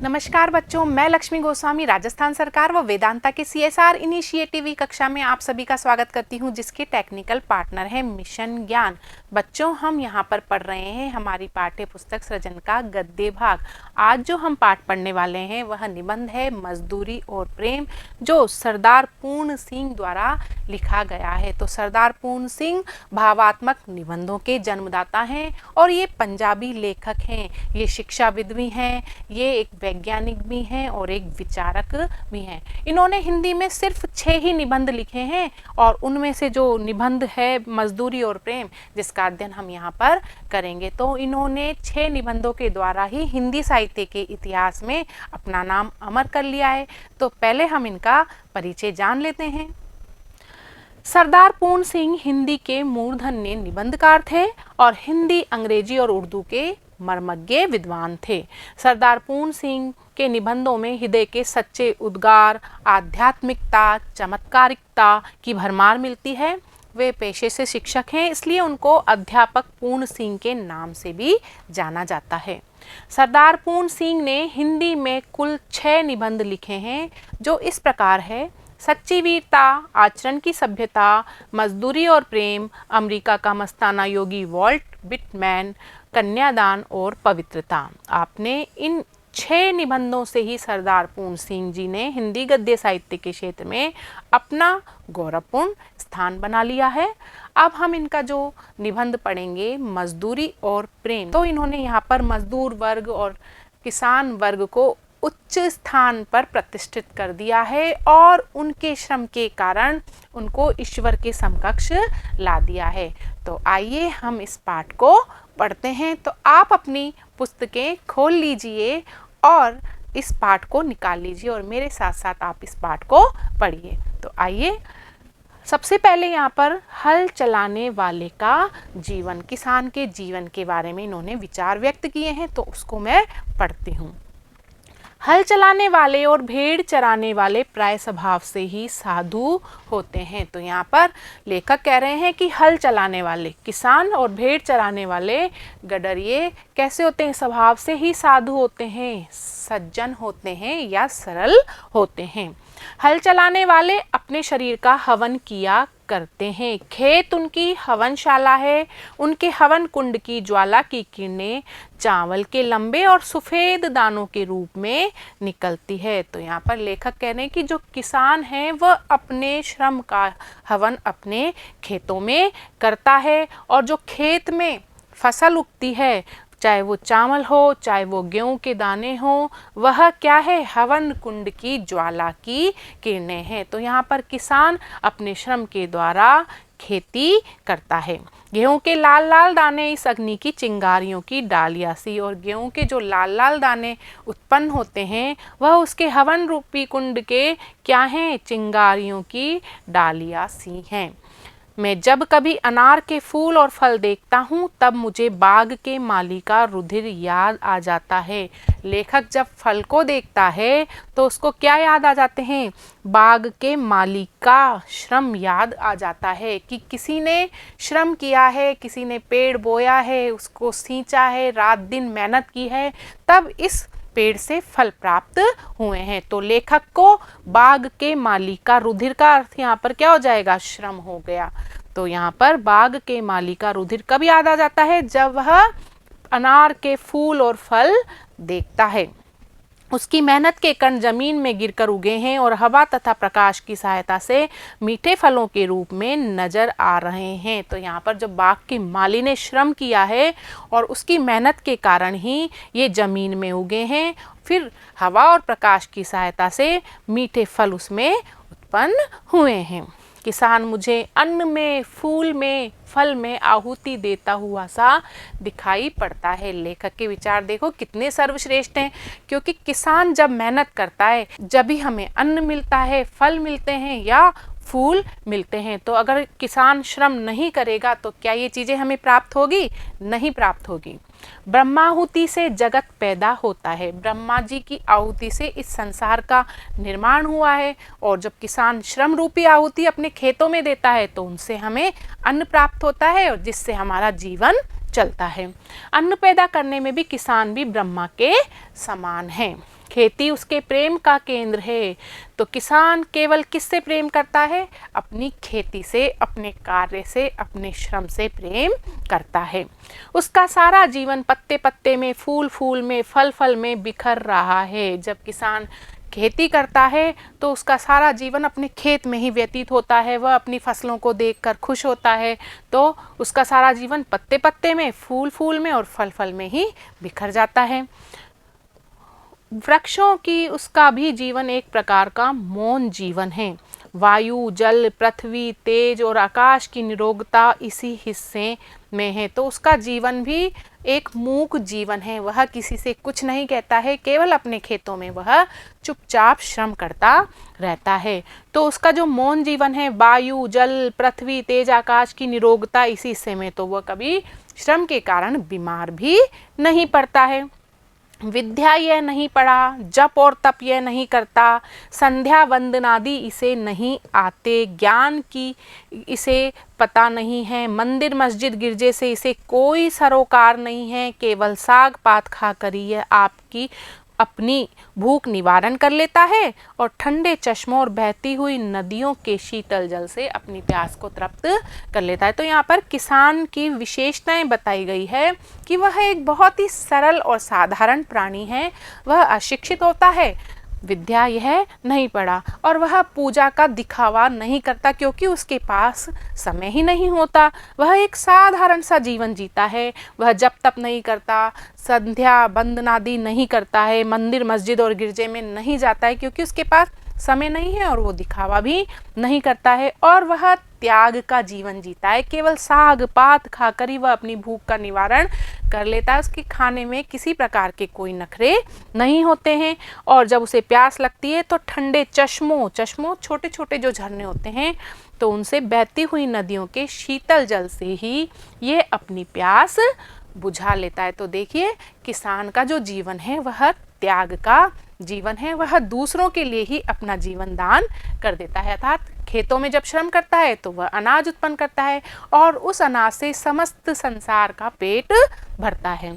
नमस्कार बच्चों, मैं लक्ष्मी गोस्वामी राजस्थान सरकार व वेदांता के CSR इनिशिएटिव कक्षा में आप सभी का स्वागत करती हूं, जिसके टेक्निकल पार्टनर है मिशन ज्ञान। बच्चों, हम यहां पर पढ़ रहे हैं हमारी पाठ्य पुस्तक सृजन का गद्य भाग। आज जो हम पाठ पढ़ने वाले हैं वह निबंध है मजदूरी और प्रेम, जो सरदार पूर्ण सिंह द्वारा लिखा गया है। तो सरदार पूर्ण सिंह भावात्मक निबंधों के जन्मदाता हैं और ये पंजाबी लेखक हैं। ये शिक्षाविद भी हैं, ये एक वैज्ञानिक भी हैं और एक विचारक भी हैं। इन्होंने हिंदी में सिर्फ 6 ही निबंध लिखे हैं और उनमें से जो निबंध है मजदूरी और प्रेम, जिसका अध्ययन हम यहाँ पर करेंगे, तो इन्होंने 6 निबंधों के द्वारा ही हिंदी साहित्य के इतिहास में अपना नाम अमर कर लिया है। तो पहले हम इनका परिचय जान लेते हैं। सरदार पूर्ण सिंह हिंदी के मूर्धन्य निबंधकार थे और हिंदी, अंग्रेजी और उर्दू के मर्मज्ञ विद्वान थे। सरदार पूर्ण सिंह के निबंधों में हृदय के सच्चे उद्गार, आध्यात्मिकता, चमत्कारिकता की भरमार मिलती है। वे पेशे से शिक्षक हैं, इसलिए उनको अध्यापक पूर्ण सिंह के नाम से भी जाना जाता है। सरदार पूर्ण सिंह ने हिंदी में कुल 6 निबंध लिखे हैं, जो इस प्रकार है: सच्ची वीरता, आचरण की सभ्यता, मजदूरी और प्रेम, अमेरिका का मस्ताना योगी वॉल्ट विटमैन, कन्यादान और पवित्रता। आपने इन 6 निबंधों से ही सरदार पूर्ण सिंह जी ने हिंदी गद्य साहित्य के क्षेत्र में अपना गौरवपूर्ण स्थान बना लिया है। अब हम इनका जो निबंध पढ़ेंगे, मजदूरी और प्रेम, तो इन्होंने यहाँ पर मजदूर वर्ग और किसान वर्ग को उच्च स्थान पर प्रतिष्ठित कर दिया है और उनके श्रम के कारण उनको ईश्वर के समकक्ष ला दिया है। तो आइए हम इस पाठ को पढ़ते हैं। तो आप अपनी पुस्तकें खोल लीजिए और इस पाठ को निकाल लीजिए और मेरे साथ साथ आप इस पाठ को पढ़िए। तो आइए, सबसे पहले यहाँ पर हल चलाने वाले का जीवन, किसान के जीवन के बारे में इन्होंने विचार व्यक्त किए हैं, तो उसको मैं पढ़ती हूँ। हल चलाने वाले और भेड़ चराने वाले प्राय स्वभाव से ही साधु होते हैं। तो यहाँ पर लेखक कह रहे हैं कि हल चलाने वाले किसान और भेड़ चराने वाले गडरिये कैसे होते हैं? स्वभाव से ही साधु होते हैं, सज्जन होते हैं या सरल होते हैं। हल चलाने वाले अपने शरीर का हवन किया करते हैं। खेत उनकी हवनशाला है। उनके हवन कुंड की ज्वाला की किरणें चावल के लंबे और सफ़ेद दानों के रूप में निकलती है। तो यहाँ पर लेखक कह रहे हैं कि जो किसान है वह अपने श्रम का हवन अपने खेतों में करता है और जो खेत में फसल उगती है, चाहे वो चावल हो, चाहे वो गेहूं के दाने हो, वह क्या है? हवन कुंड की ज्वाला की किरणें हैं। तो यहाँ पर किसान अपने श्रम के द्वारा खेती करता है। गेहूं के लाल लाल दाने इस अग्नि की चिंगारियों की डालियाँ सी, और गेहूं के जो लाल लाल दाने उत्पन्न होते हैं वह उसके हवन रूपी कुंड के क्या हैं? चिंगारियों की डालियाँ सी हैं। मैं जब कभी अनार के फूल और फल देखता हूँ तब मुझे बाग के माली का रुधिर याद आ जाता है। लेखक जब फल को देखता है तो उसको क्या याद आ जाते हैं? बाग के माली का श्रम याद आ जाता है कि किसी ने श्रम किया है, किसी ने पेड़ बोया है, उसको सींचा है, रात दिन मेहनत की है, तब इस पेड़ से फल प्राप्त हुए हैं। तो लेखक को बाग के माली का रुधिर का अर्थ यहाँ पर क्या हो जाएगा? श्रम हो गया। तो यहाँ पर बाग के माली का रुधिर कब याद आ जाता है? जब वह अनार के फूल और फल देखता है। उसकी मेहनत के कण जमीन में गिरकर उगे हैं और हवा तथा प्रकाश की सहायता से मीठे फलों के रूप में नजर आ रहे हैं। तो यहाँ पर जो बाग के माली ने श्रम किया है और उसकी मेहनत के कारण ही ये जमीन में उगे हैं, फिर हवा और प्रकाश की सहायता से मीठे फल उसमें उत्पन्न हुए हैं। किसान मुझे अन्न में, फूल में, फल में आहुति देता हुआ सा दिखाई पड़ता है। लेखक के विचार देखो कितने सर्वश्रेष्ठ हैं, क्योंकि किसान जब मेहनत करता है जब ही हमें अन्न मिलता है, फल मिलते हैं या फूल मिलते हैं। तो अगर किसान श्रम नहीं करेगा तो क्या ये चीज़ें हमें प्राप्त होगी? नहीं प्राप्त होगी। ब्रह्माहुति से जगत पैदा होता है। ब्रह्मा जी की आहुति से इस संसार का निर्माण हुआ है, और जब किसान श्रम रूपी आहुति अपने खेतों में देता है तो उनसे हमें अन्न प्राप्त होता है और जिससे हमारा जीवन चलता है। अन्न पैदा करने में भी किसान भी ब्रह्मा के समान हैं। खेती उसके प्रेम का केंद्र है। तो किसान केवल किससे प्रेम करता है? अपनी खेती से, अपने कार्य से, अपने श्रम से प्रेम करता है। उसका सारा जीवन पत्ते पत्ते में, फूल फूल में, फल फल में बिखर रहा है। जब किसान खेती करता है तो उसका सारा जीवन अपने खेत में ही व्यतीत होता है। वह अपनी फसलों को देखकर खुश होता है, तो उसका सारा जीवन पत्ते पत्ते में, फूल फूल में और फल फल में ही बिखर जाता है। वृक्षों की उसका भी जीवन एक प्रकार का मौन जीवन है। वायु, जल, पृथ्वी, तेज और आकाश की निरोगता इसी हिस्से में है। तो उसका जीवन भी एक मूक जीवन है। वह किसी से कुछ नहीं कहता है, केवल अपने खेतों में वह चुपचाप श्रम करता रहता है। तो उसका जो मौन जीवन है, वायु, जल, पृथ्वी, तेज, आकाश की निरोगता इसी हिस्से में, तो वह कभी श्रम के कारण बीमार भी नहीं पड़ता है। विद्या यह नहीं पढ़ा, जप और तप यह नहीं करता, संध्या वंदनादि इसे नहीं आते, ज्ञान की इसे पता नहीं है, मंदिर मस्जिद गिरजे से इसे कोई सरोकार नहीं है, केवल साग पात खाकर ही यह आपकी अपनी भूख निवारण कर लेता है और ठंडे चश्मों और बहती हुई नदियों के शीतल जल से अपनी प्यास को तृप्त कर लेता है। तो यहाँ पर किसान की विशेषताएं बताई गई है कि वह एक बहुत ही सरल और साधारण प्राणी है। वह अशिक्षित होता है, विद्या यह नहीं पढ़ा, और वह पूजा का दिखावा नहीं करता क्योंकि उसके पास समय ही नहीं होता। वह एक साधारण सा जीवन जीता है। वह जप तप नहीं करता, संध्या वंदनादि नहीं करता है, मंदिर मस्जिद और गिरजे में नहीं जाता है क्योंकि उसके पास समय नहीं है, और वो दिखावा भी नहीं करता है, और वह त्याग का जीवन जीता है। केवल साग पात खाकर ही वह अपनी भूख का निवारण कर लेता है। उसके खाने में किसी प्रकार के कोई नखरे नहीं होते हैं, और जब उसे प्यास लगती है तो ठंडे चश्मों छोटे छोटे जो झरने होते हैं, तो उनसे बहती हुई नदियों के शीतल जल से ही ये अपनी प्यास बुझा लेता है। तो देखिए, किसान का जो जीवन है वह त्याग का जीवन है। वह दूसरों के लिए ही अपना जीवन दान कर देता है, अर्थात खेतों में जब श्रम करता है तो वह अनाज उत्पन्न करता है और उस अनाज से समस्त संसार का पेट भरता है।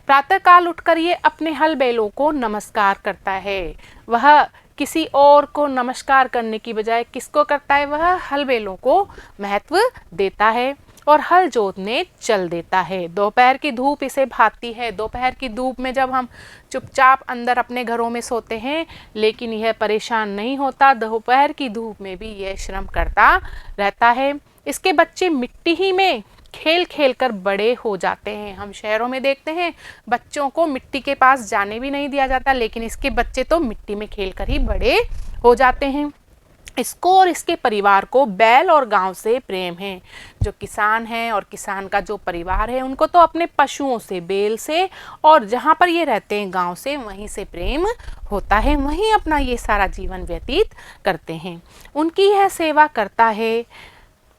प्रातःकाल उठकर ये अपने हल बैलों को नमस्कार करता है। वह किसी और को नमस्कार करने की बजाय किसको करता है? वह हल बैलों को महत्व देता है और हल जोतने चल देता है। दोपहर की धूप इसे भाती है। दोपहर की धूप में जब हम चुपचाप अंदर अपने घरों में सोते हैं, लेकिन यह परेशान नहीं होता, दोपहर की धूप में भी यह श्रम करता रहता है। इसके बच्चे मिट्टी ही में खेल खेल कर बड़े हो जाते हैं। हम शहरों में देखते हैं बच्चों को मिट्टी के पास जाने भी नहीं दिया जाता, लेकिन इसके बच्चे तो मिट्टी में खेल कर ही बड़े हो जाते हैं। इसको और इसके परिवार को बैल और गांव से प्रेम है। जो किसान है और किसान का जो परिवार है, उनको तो अपने पशुओं से, बैल से, और जहाँ पर ये रहते हैं गांव से, वहीं से प्रेम होता है। वहीं अपना ये सारा जीवन व्यतीत करते हैं। उनकी यह सेवा करता है।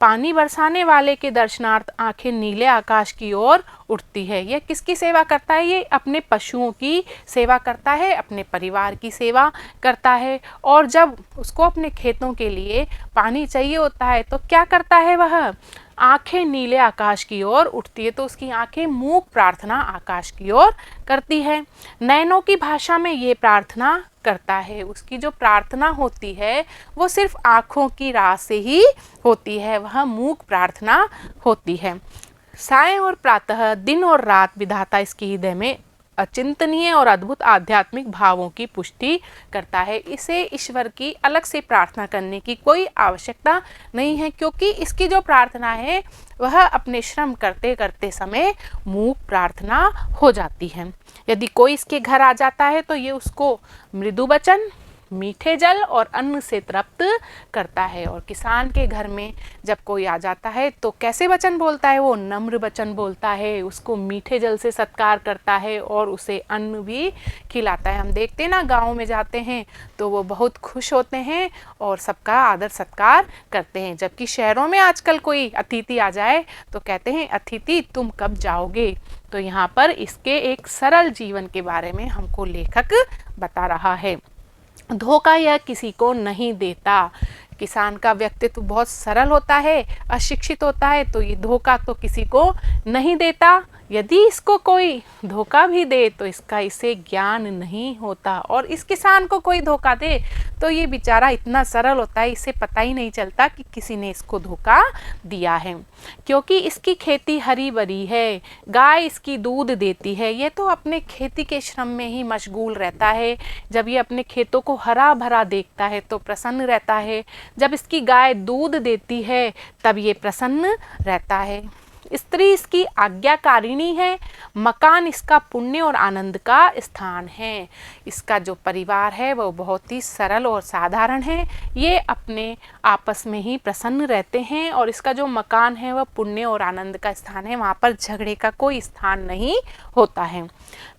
पानी बरसाने वाले के दर्शनार्थ आंखें नीले आकाश की ओर उठती है। यह किसकी सेवा करता है? ये अपने पशुओं की सेवा करता है, अपने परिवार की सेवा करता है। और जब उसको अपने खेतों के लिए पानी चाहिए होता है तो क्या करता है? वह आंखें नीले आकाश की ओर उठती है, तो उसकी आंखें मूक प्रार्थना आकाश की ओर करती है। नैनों की भाषा में ये प्रार्थना करता है। उसकी जो प्रार्थना होती है वो सिर्फ आँखों की राह से ही होती है, वह मूक प्रार्थना होती है। साय और प्रातः, दिन और रात विधाता इसके हृदय में अचिंतनीय और अद्भुत आध्यात्मिक भावों की पुष्टि करता है। इसे ईश्वर की अलग से प्रार्थना करने की कोई आवश्यकता नहीं है, क्योंकि इसकी जो प्रार्थना है वह अपने श्रम करते करते समय मूक प्रार्थना हो जाती है। यदि कोई इसके घर आ जाता है तो ये उसको मृदु वचन, मीठे जल और अन्न से तृप्त करता है। और किसान के घर में जब कोई आ जाता है तो कैसे वचन बोलता है? वो नम्र वचन बोलता है, उसको मीठे जल से सत्कार करता है और उसे अन्न भी खिलाता है। हम देखते हैं ना, गाँव में जाते हैं तो वो बहुत खुश होते हैं और सबका आदर सत्कार करते हैं। जबकि शहरों में आजकल कोई अतिथि आ जाए तो कहते हैं, अतिथि तुम कब जाओगे? तो यहाँ पर इसके एक सरल जीवन के बारे में हमको लेखक बता रहा है। धोखा यह किसी को नहीं देता। किसान का व्यक्तित्व बहुत सरल होता है, अशिक्षित होता है, तो ये धोखा तो किसी को नहीं देता। यदि इसको कोई धोखा भी दे तो इसका इसे ज्ञान नहीं होता, और इस किसान को कोई धोखा दे तो ये बेचारा इतना सरल होता है, इसे पता ही नहीं चलता कि किसी ने इसको धोखा दिया है, क्योंकि इसकी खेती हरी भरी है, गाय इसकी दूध देती है। ये तो अपने खेती के श्रम में ही मशगूल रहता है। जब ये अपने खेतों को हरा भरा देखता है तो प्रसन्न रहता है, जब इसकी गाय दूध देती है तब ये प्रसन्न रहता है। स्त्री इसकी आज्ञाकारिणी है, मकान इसका पुण्य और आनंद का स्थान है। इसका जो परिवार है वो बहुत ही सरल और साधारण है, ये अपने आपस में ही प्रसन्न रहते हैं, और इसका जो मकान है वह पुण्य और आनंद का स्थान है, वहाँ पर झगड़े का कोई स्थान नहीं होता है।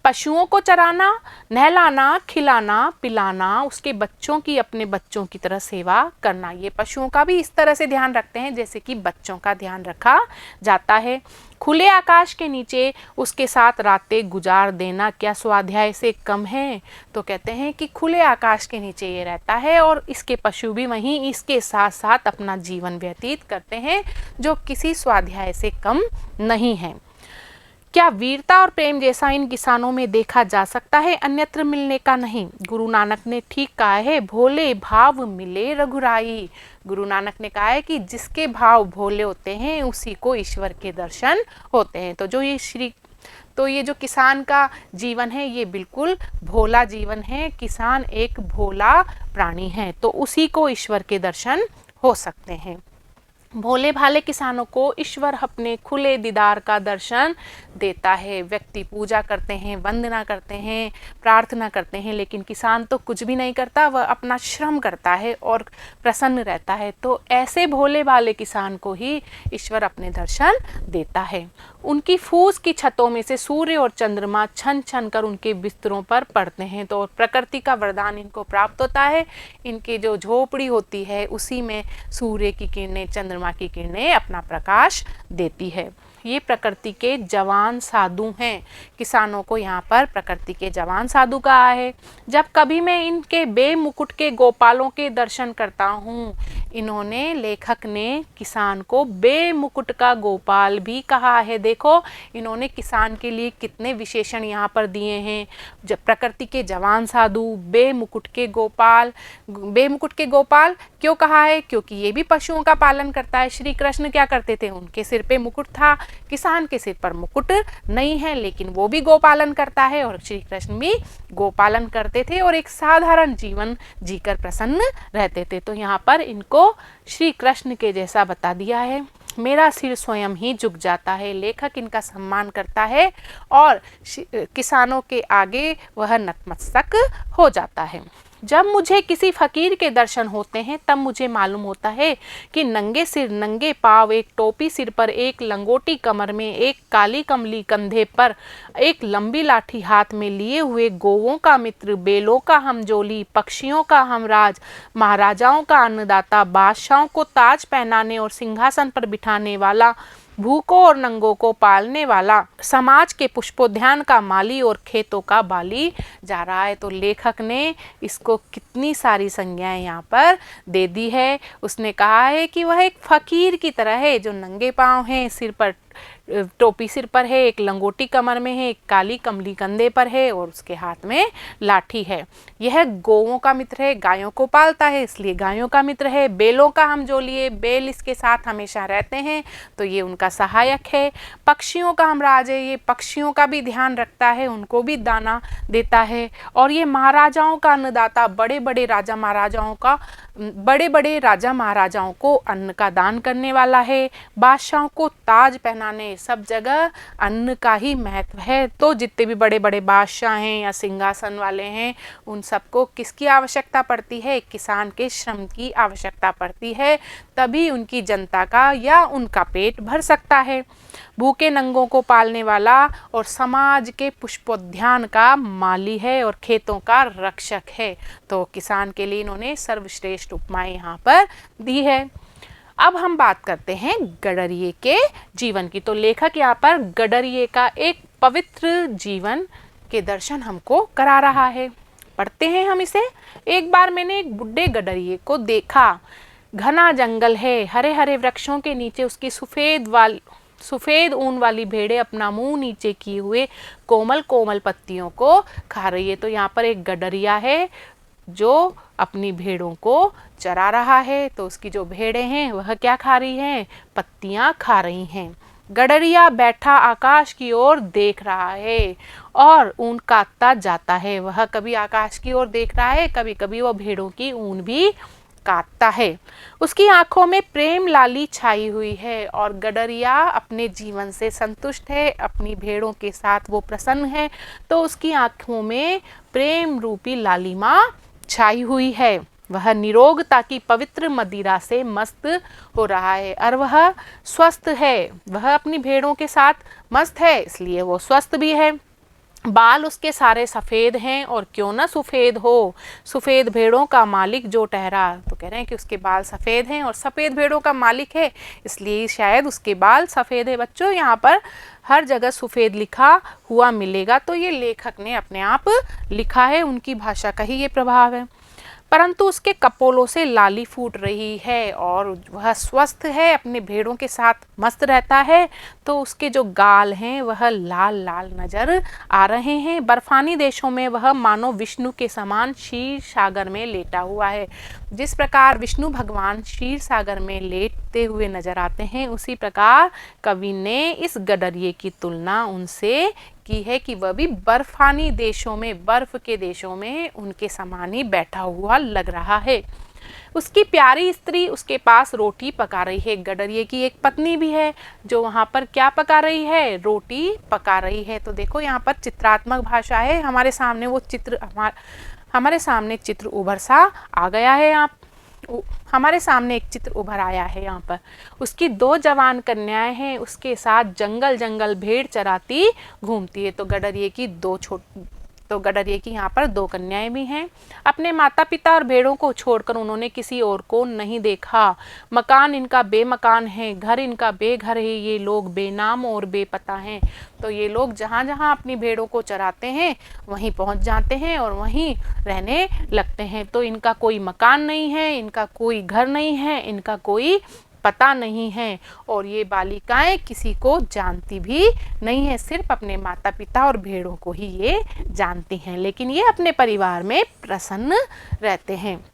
पशुओं को चराना, नहलाना, खिलाना, पिलाना, उसके बच्चों की अपने बच्चों की तरह सेवा करना, ये पशुओं का भी इस तरह से ध्यान रखते हैं जैसे कि बच्चों का ध्यान रखा जाता है। खुले आकाश के नीचे उसके साथ रातें गुजार देना क्या स्वाध्याय से कम है? तो कहते हैं कि खुले आकाश के नीचे ये रहता है और इसके पशु भी वहीं इसके साथ साथ अपना जीवन व्यतीत करते हैं, जो किसी स्वाध्याय से कम नहीं है। क्या वीरता और प्रेम जैसा इन किसानों में देखा जा सकता है? अन्यत्र मिलने का नहीं। गुरु नानक ने ठीक कहा है, भोले भाव मिले रघुराई। गुरु नानक ने कहा है कि जिसके भाव भोले होते हैं उसी को ईश्वर के दर्शन होते हैं। तो ये जो किसान का जीवन है ये बिल्कुल भोला जीवन है। किसान एक भोला प्राणी है, तो उसी को ईश्वर के दर्शन हो सकते हैं। भोले भाले किसानों को ईश्वर अपने खुले दीदार का दर्शन देता है। व्यक्ति पूजा करते हैं, वंदना करते हैं, प्रार्थना करते हैं, लेकिन किसान तो कुछ भी नहीं करता, वह अपना श्रम करता है और प्रसन्न रहता है। तो ऐसे भोले भाले किसान को ही ईश्वर अपने दर्शन देता है। उनकी फूस की छतों में से सूर्य और चंद्रमा छन छन कर उनके बिस्तरों पर पड़ते हैं, तो प्रकृति का वरदान इनको प्राप्त होता है। इनकी जो झोपड़ी होती है उसी में सूर्य की किरणें, चंद्रमा की किरणें अपना प्रकाश देती है। ये प्रकृति के जवान साधु हैं। किसानों को यहाँ पर प्रकृति के जवान साधु कहा है। जब कभी मैं इनके बेमुकुट के गोपालों के दर्शन करता हूँ, इन्होंने लेखक ने किसान को बेमुकुट का गोपाल भी कहा है। देखो इन्होंने किसान के लिए कितने विशेषण यहाँ पर दिए हैं। जब प्रकृति के जवान साधु, बेमुकुट के गोपाल। बेमुकुट के गोपाल क्यों कहा है? क्योंकि ये भी पशुओं का पालन करता है। श्री कृष्ण क्या करते थे? उनके सिर पे मुकुट था, किसान के सिर पर मुकुट नहीं है, लेकिन वो भी गोपालन करता है और श्री कृष्ण भी गोपालन करते थे और एक साधारण जीवन जीकर प्रसन्न रहते थे। तो यहाँ पर इनको श्री कृष्ण के जैसा बता दिया है। मेरा सिर स्वयं ही झुक जाता है। लेखक इनका सम्मान करता है और किसानों के आगे वह नतमस्तक हो जाता है। जब मुझे किसी फकीर के दर्शन होते हैं तब मुझे मालूम होता है कि नंगे सिर, नंगे पाँव, एक टोपी सिर पर, एक लंगोटी कमर में, एक काली कमली कंधे पर, एक लंबी लाठी हाथ में लिए हुए गौओं का मित्र, बेलों का हमजोली, पक्षियों का हमराज, महाराजाओं का अन्नदाता, बादशाहों को ताज पहनाने और सिंहासन पर बिठाने वाला, भूखों और नंगों को पालने वाला, समाज के पुष्पोद्यान का माली और खेतों का बाली जा रहा है। तो लेखक ने इसको कितनी सारी संज्ञाएं यहाँ पर दे दी है। उसने कहा है कि वह एक फकीर की तरह है जो नंगे पांव हैं, सिर पर टोपी सिर पर है, एक लंगोटी कमर में है, एक काली कमली कंधे पर है और उसके हाथ में लाठी है। यह गौओं का मित्र है, गायों को पालता है इसलिए गायों का मित्र है। बेलों का हम जो लिए, बेल इसके साथ हमेशा रहते हैं तो ये उनका सहायक है। पक्षियों का हम राज है, ये पक्षियों का भी ध्यान रखता है, उनको भी दाना देता है। और ये महाराजाओं का अन्नदाता, बड़े बड़े राजा महाराजाओं को अन्न का दान करने वाला है। बादशाहों को ताज पहनाने, सब जगह अन्न का ही महत्व है। तो जितने भी बड़े बड़े बादशाह हैं या सिंहासन वाले हैं, उन सबको किसकी आवश्यकता पड़ती है? किसान के श्रम की आवश्यकता पड़ती है, तभी उनकी जनता का या उनका पेट भर सकता है। भूखे नंगों को पालने वाला और समाज के पुष्पोद्यान का माली है और खेतों का रक्षक है। तो किसान के लिए इन्होंने सर्वश्रेष्ठ उपमाएं यहाँ पर दी है। अब हम बात करते हैं गडरिये के जीवन की। तो लेखक यहाँ पर गडरिये का एक पवित्र जीवन के दर्शन हमको करा रहा है। पढ़ते हैं हम इसे। एक बार मैंने एक बुढ़े गडरिये को देखा। घना जंगल है, हरे हरे वृक्षों के नीचे उसकी सफ़ेद ऊन वाली भेड़ें अपना मुंह नीचे किए हुए कोमल कोमल पत्तियों को खा रही है। तो यहाँ पर एक गडरिया है जो अपनी भेड़ों को चरा रहा है। तो उसकी जो भेड़ें हैं वह क्या खा रही हैं? पत्तियां खा रही हैं। गडरिया बैठा आकाश की ओर देख रहा है और ऊन काटता जाता है। वह कभी आकाश की ओर देख रहा है, कभी कभी वह भेड़ों की ऊन भी काटता है। उसकी आंखों में प्रेम लाली छाई हुई है और गडरिया अपने जीवन से संतुष्ट है, अपनी भेड़ों के साथ वो प्रसन्न है। तो उसकी आंखों में प्रेम रूपी लालिमा छाई हुई है। वह निरोगता की पवित्र मदिरा से मस्त हो रहा है और वह स्वस्थ है। वह अपनी भेड़ों के साथ मस्त है, इसलिए वो स्वस्थ भी है। बाल उसके सारे सफ़ेद हैं और क्यों ना सफ़ेद हो, सफ़ेद भेड़ों का मालिक जो ठहरा। तो कह रहे हैं कि उसके बाल सफ़ेद हैं और सफ़ेद भेड़ों का मालिक है, इसलिए शायद उसके बाल सफ़ेद है। बच्चों, यहाँ पर हर जगह सफ़ेद लिखा हुआ मिलेगा, तो ये लेखक ने अपने आप लिखा है, उनकी भाषा का ही ये प्रभाव है। परंतु उसके कपोलों से लाली फूट रही है और वह स्वस्थ है, अपने भेड़ों के साथ मस्त रहता है। तो उसके जो गाल हैं वह लाल लाल नजर आ रहे हैं। बर्फानी देशों में वह मानो विष्णु के समान क्षीर सागर में लेटा हुआ है। जिस प्रकार विष्णु भगवान क्षीर सागर में लेटते हुए नजर आते हैं, उसी प्रकार कवि ने इस गडरिये की तुलना उनसे की है कि वह भी बर्फानी देशों में, बर्फ के देशों में उनके समान ही बैठा हुआ लग रहा है। उसकी प्यारी स्त्री उसके पास रोटी पका रही है। गडरिये की एक पत्नी भी है जो वहाँ पर क्या पका रही है? रोटी पका रही है। तो देखो यहाँ पर चित्रात्मक भाषा है। हमारे सामने वो चित्र हमारे सामने चित्र उभर सा आ गया है। हमारे सामने एक चित्र उभर आया है। यहाँ पर उसकी 2 जवान कन्याएं हैं, उसके साथ जंगल जंगल भेड़ चराती घूमती है। तो गडरिये की यहाँ पर 2 कन्याएं भी हैं। अपने माता पिता और भेड़ों को छोड़कर उन्होंने किसी और को नहीं देखा। मकान इनका बेमकान है, घर इनका बेघर है। ये लोग बेनाम और बेपता हैं। तो ये लोग जहाँ जहाँ अपनी भेड़ों को चराते हैं वहीं पहुँच जाते हैं और वहीं रहने लगते हैं। तो इनका कोई मकान नहीं है, इनका कोई घर नहीं है, इनका कोई पता नहीं है और ये बालिकाएं किसी को जानती भी नहीं है, सिर्फ अपने माता पिता और भेड़ों को ही ये जानती हैं। लेकिन ये अपने परिवार में प्रसन्न रहते हैं।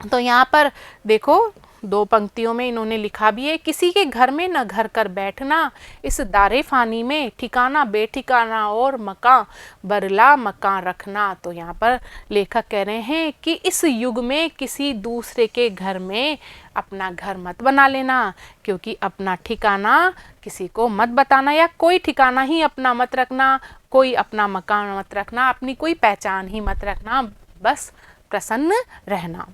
तो यहाँ पर देखो 2 पंक्तियों में इन्होंने लिखा भी है, किसी के घर में न घर कर बैठना, इस दारे फानी में ठिकाना बेठिकाना और मकान बरला मकान रखना। तो यहाँ पर लेखक कह रहे हैं कि इस युग में किसी दूसरे के घर में अपना घर मत बना लेना, क्योंकि अपना ठिकाना किसी को मत बताना या कोई ठिकाना ही अपना मत रखना, कोई अपना मकान मत रखना, अपनी कोई पहचान ही मत रखना, बस प्रसन्न रहना।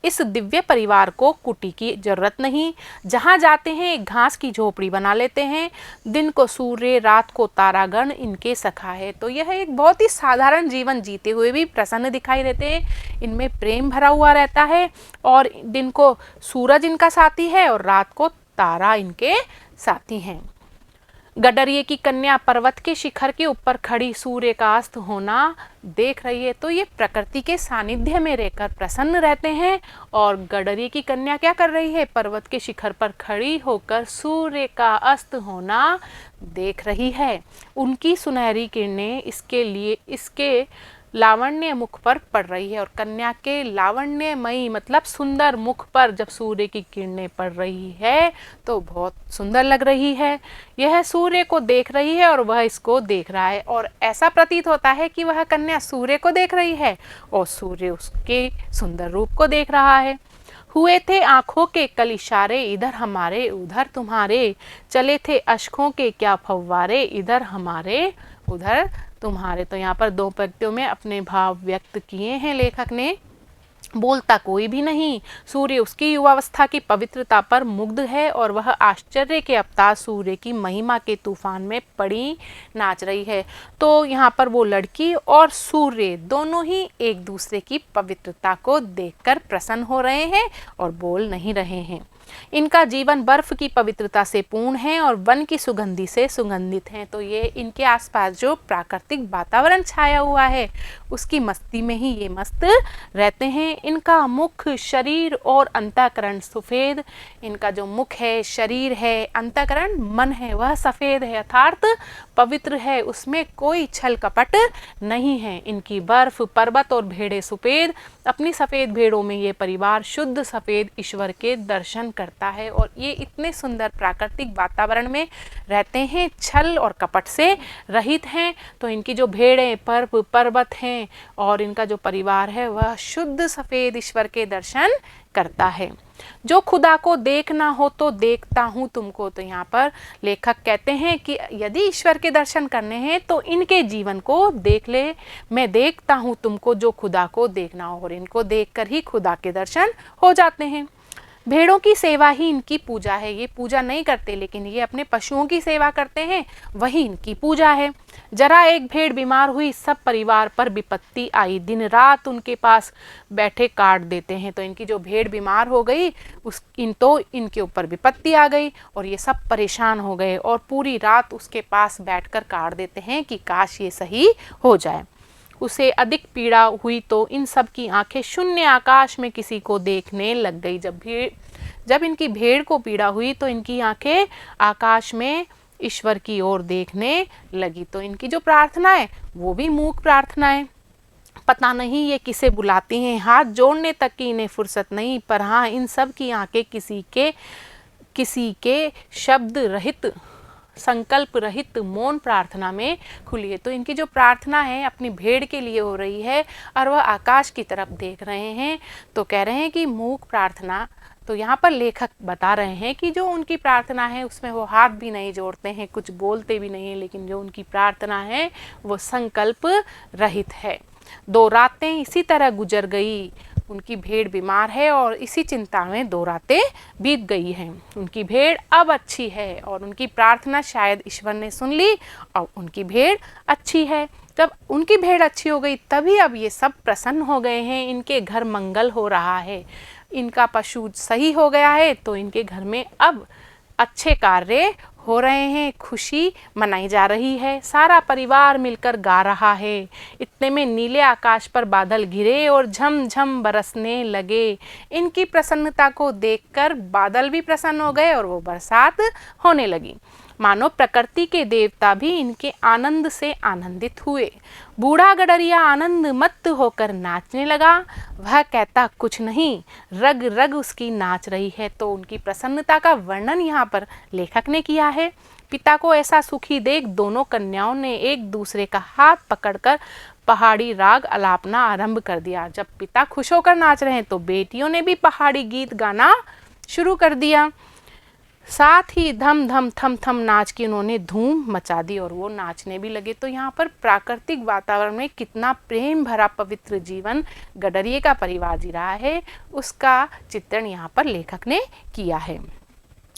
इस दिव्य परिवार को कुटी की जरूरत नहीं, जहाँ जाते हैं एक घास की झोपड़ी बना लेते हैं। दिन को सूर्य, रात को तारागण इनके सखा है। तो यह एक बहुत ही साधारण जीवन जीते हुए भी प्रसन्न दिखाई देते हैं। इनमें प्रेम भरा हुआ रहता है और दिन को सूरज इनका साथी है और रात को तारा इनके साथी हैं। गडरिये की कन्या पर्वत के शिखर के ऊपर खड़ी सूर्य का अस्त होना देख रही है। तो ये प्रकृति के सानिध्य में रहकर प्रसन्न रहते हैं और गडरिये की कन्या क्या कर रही है? पर्वत के शिखर पर खड़ी होकर सूर्य का अस्त होना देख रही है। उनकी सुनहरी किरणें इसके लावण्य मुख पर पड़ रही है और कन्या के लावण्यमयी मतलब सुंदर मुख पर जब सूर्य की किरणें पड़ रही है तो बहुत सुंदर लग रही है। यह सूर्य को देख रही है और वह इसको देख रहा है और ऐसा प्रतीत होता है कि वह कन्या सूर्य को देख रही है और सूर्य उसके सुंदर रूप को देख रहा है। हुए थे आंखों के कल इशारे, इधर हमारे उधर तुम्हारे, चले थे अश्कों के क्या फव्वारे, इधर हमारे उधर तुम्हारे। तो यहाँ पर 2 पंक्तियों में अपने भाव व्यक्त किए हैं लेखक ने। बोलता कोई भी नहीं, सूर्य उसकी युवावस्था की पवित्रता पर मुग्ध है और वह आश्चर्य के अवतार सूर्य की महिमा के तूफान में पड़ी नाच रही है। तो यहाँ पर वो लड़की और सूर्य दोनों ही एक दूसरे की पवित्रता को देखकर प्रसन्न हो रहे हैं और बोल नहीं रहे हैं। इनका जीवन बर्फ की पवित्रता से पूर्ण है और वन की सुगंधि से सुगंधित है। तो ये इनके आसपास जो प्राकृतिक वातावरण छाया हुआ है उसकी मस्ती में ही ये मस्त रहते हैं। इनका मुख, शरीर और अंतःकरण सफेद, इनका जो मुख है, शरीर है, अंतःकरण मन है वह सफेद है अर्थात पवित्र है, उसमें कोई छल कपट नहीं है। इनकी बर्फ, पर्वत और भेड़ें सफेद, अपनी सफेद भेड़ों में ये परिवार शुद्ध सफेद ईश्वर के दर्शन करता है और ये इतने सुंदर प्राकृतिक वातावरण में रहते हैं, छल और कपट से रहित हैं। तो इनकी जो भेड़ें, पर्वत हैं और इनका जो परिवार है वह शुद्ध सफेद ईश्वर के दर्शन करता है। जो खुदा को देखना हो तो देखता हूँ तुमको। तो यहाँ पर लेखक कहते हैं कि यदि ईश्वर के दर्शन करने हैं तो इनके जीवन को देख ले। मैं देखता हूँ तुमको, जो खुदा को देखना हो, और इनको देखकर ही खुदा के दर्शन हो जाते हैं। भेड़ों की सेवा ही इनकी पूजा है। ये पूजा नहीं करते लेकिन ये अपने पशुओं की सेवा करते हैं, वही इनकी पूजा है। जरा एक भेड़ बीमार हुई, सब परिवार पर विपत्ति आई, दिन रात उनके पास बैठे काट देते हैं। तो इनकी जो भेड़ बीमार हो गई इनके ऊपर विपत्ति आ गई और ये सब परेशान हो गए और पूरी रात उसके पास बैठकर काट देते हैं कि काश ये सही हो जाए। उसे अधिक पीड़ा हुई तो इन सब की आंखें शून्य आकाश में किसी को देखने लग गई। जब इनकी भेड़ को पीड़ा हुई तो इनकी आंखें आकाश में ईश्वर की ओर देखने लगी। तो इनकी जो प्रार्थना है वो भी मूक प्रार्थना है। पता नहीं ये किसे बुलाती हैं, हाथ जोड़ने तक की इन्हें फुर्सत नहीं, पर हाँ इन सब की आंखें किसी के शब्द रहित, संकल्प रहित मौन प्रार्थना में खुली है। तो इनकी जो प्रार्थना है अपनी भेड़ के लिए हो रही है और वह आकाश की तरफ देख रहे हैं। तो कह रहे हैं कि मूक प्रार्थना। तो यहाँ पर लेखक बता रहे हैं कि जो उनकी प्रार्थना है उसमें वो हाथ भी नहीं जोड़ते हैं, कुछ बोलते भी नहीं हैं, लेकिन जो उनकी प्रार्थना है वो संकल्प रहित है। 2 रातें इसी तरह गुजर गई। उनकी भेड़ बीमार है और इसी चिंता में 2 रातें बीत गई हैं। उनकी भेड़ अब अच्छी है और उनकी प्रार्थना शायद ईश्वर ने सुन ली और उनकी भेड़ अच्छी है। जब उनकी भेड़ अच्छी हो गई तभी अब ये सब प्रसन्न हो गए हैं, इनके घर मंगल हो रहा है, इनका पशु सही हो गया है, तो इनके घर में अब अच्छे कार्य हो रहे हैं, खुशी मनाई जा रही है, सारा परिवार मिलकर गा रहा है। इतने में नीले आकाश पर बादल घिरे और झमझम बरसने लगे। इनकी प्रसन्नता को देखकर बादल भी प्रसन्न हो गए और वो बरसात होने लगी। मानो प्रकृति के देवता भी इनके आनंद से आनंदित हुए। बूढ़ा गडरिया आनंद मत्त होकर नाचने लगा। वह कहता कुछ नहीं, रग रग उसकी नाच रही है। तो उनकी प्रसन्नता का वर्णन यहाँ पर लेखक ने किया है। पिता को ऐसा सुखी देख दोनों कन्याओं ने एक दूसरे का हाथ पकड़कर पहाड़ी राग अलापना आरंभ कर दिया। जब पिता खुश होकर नाच रहे हैं तो बेटियों ने भी पहाड़ी गीत गाना शुरू कर दिया। साथ ही धम धम थम थम नाच की उन्होंने धूम मचा दी और वो नाचने भी लगे। तो यहाँ पर प्राकृतिक वातावरण में कितना प्रेम भरा पवित्र जीवन गडरिये का परिवार जी रहा है उसका चित्रण यहाँ पर लेखक ने किया है।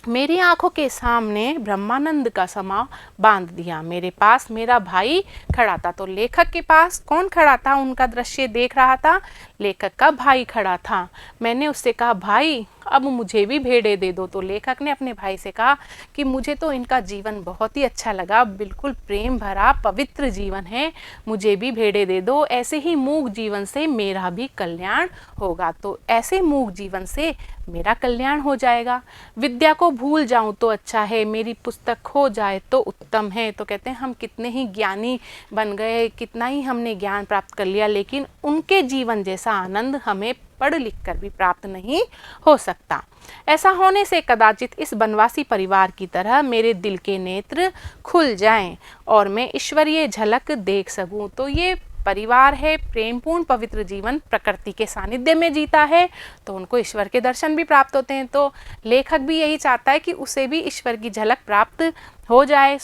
मेरी आंखों के सामने ब्रह्मानंद का समा बांध दिया। मेरे पास मेरा भाई खड़ा था। तो लेखक के पास कौन खड़ा था, उनका दृश्य देख रहा था, लेखक का भाई खड़ा था। मैंने उससे कहा भाई अब मुझे भी भेड़ें दे दो। तो लेखक ने अपने भाई से कहा कि मुझे तो इनका जीवन बहुत ही अच्छा लगा, बिल्कुल प्रेम भरा पवित्र जीवन है, मुझे भी भेड़ें दे दो। ऐसे ही मूक जीवन से मेरा भी कल्याण होगा। तो ऐसे मूक जीवन से मेरा कल्याण हो जाएगा। विद्या को भूल जाऊं तो अच्छा है, मेरी पुस्तक खो जाए तो उत्तम है। तो कहते हैं हम कितने ही ज्ञानी बन गए, कितना ही हमने ज्ञान प्राप्त कर लिया, लेकिन उनके जीवन जैसा आनंद हमें पढ़ लिख कर भी प्राप्त नहीं हो सकता। ऐसा होने से कदाचित इस वनवासी परिवार की तरह मेरे दिल के नेत्र खुल जाएं और मैं ईश्वरीय झलक देख सकूं। तो ये परिवार है प्रेमपूर्ण पवित्र जीवन प्रकृति के सानिध्य में जीता है, तो उनको ईश्वर के दर्शन भी प्राप्त होते हैं। तो लेखक भी यही चाहता है कि उसे भी ईश्वर की झलक प्राप्त हो जाए।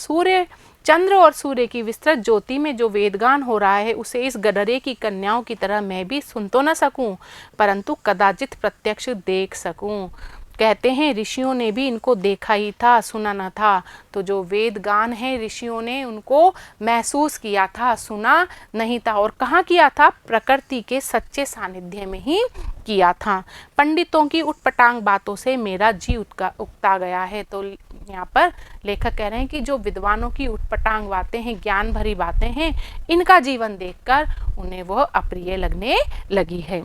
चंद्र और सूर्य की विस्तृत ज्योति में जो वेदगान हो रहा है उसे इस गडरे की कन्याओं की तरह मैं भी सुन तो न सकूं, परंतु कदाचित प्रत्यक्ष देख सकूं। कहते हैं ऋषियों ने भी इनको देखा ही था, सुना न था। तो जो वेद गान है ऋषियों ने उनको महसूस किया था, सुना नहीं था। और कहाँ किया था? प्रकृति के सच्चे सानिध्य में ही किया था। पंडितों की उटपटांग बातों से मेरा जी उकता गया है। तो यहाँ पर लेखक कह रहे हैं कि जो विद्वानों की उटपटांग बातें हैं, ज्ञान भरी बातें हैं, इनका जीवन देखकर उन्हें वह अप्रिय लगने लगी है।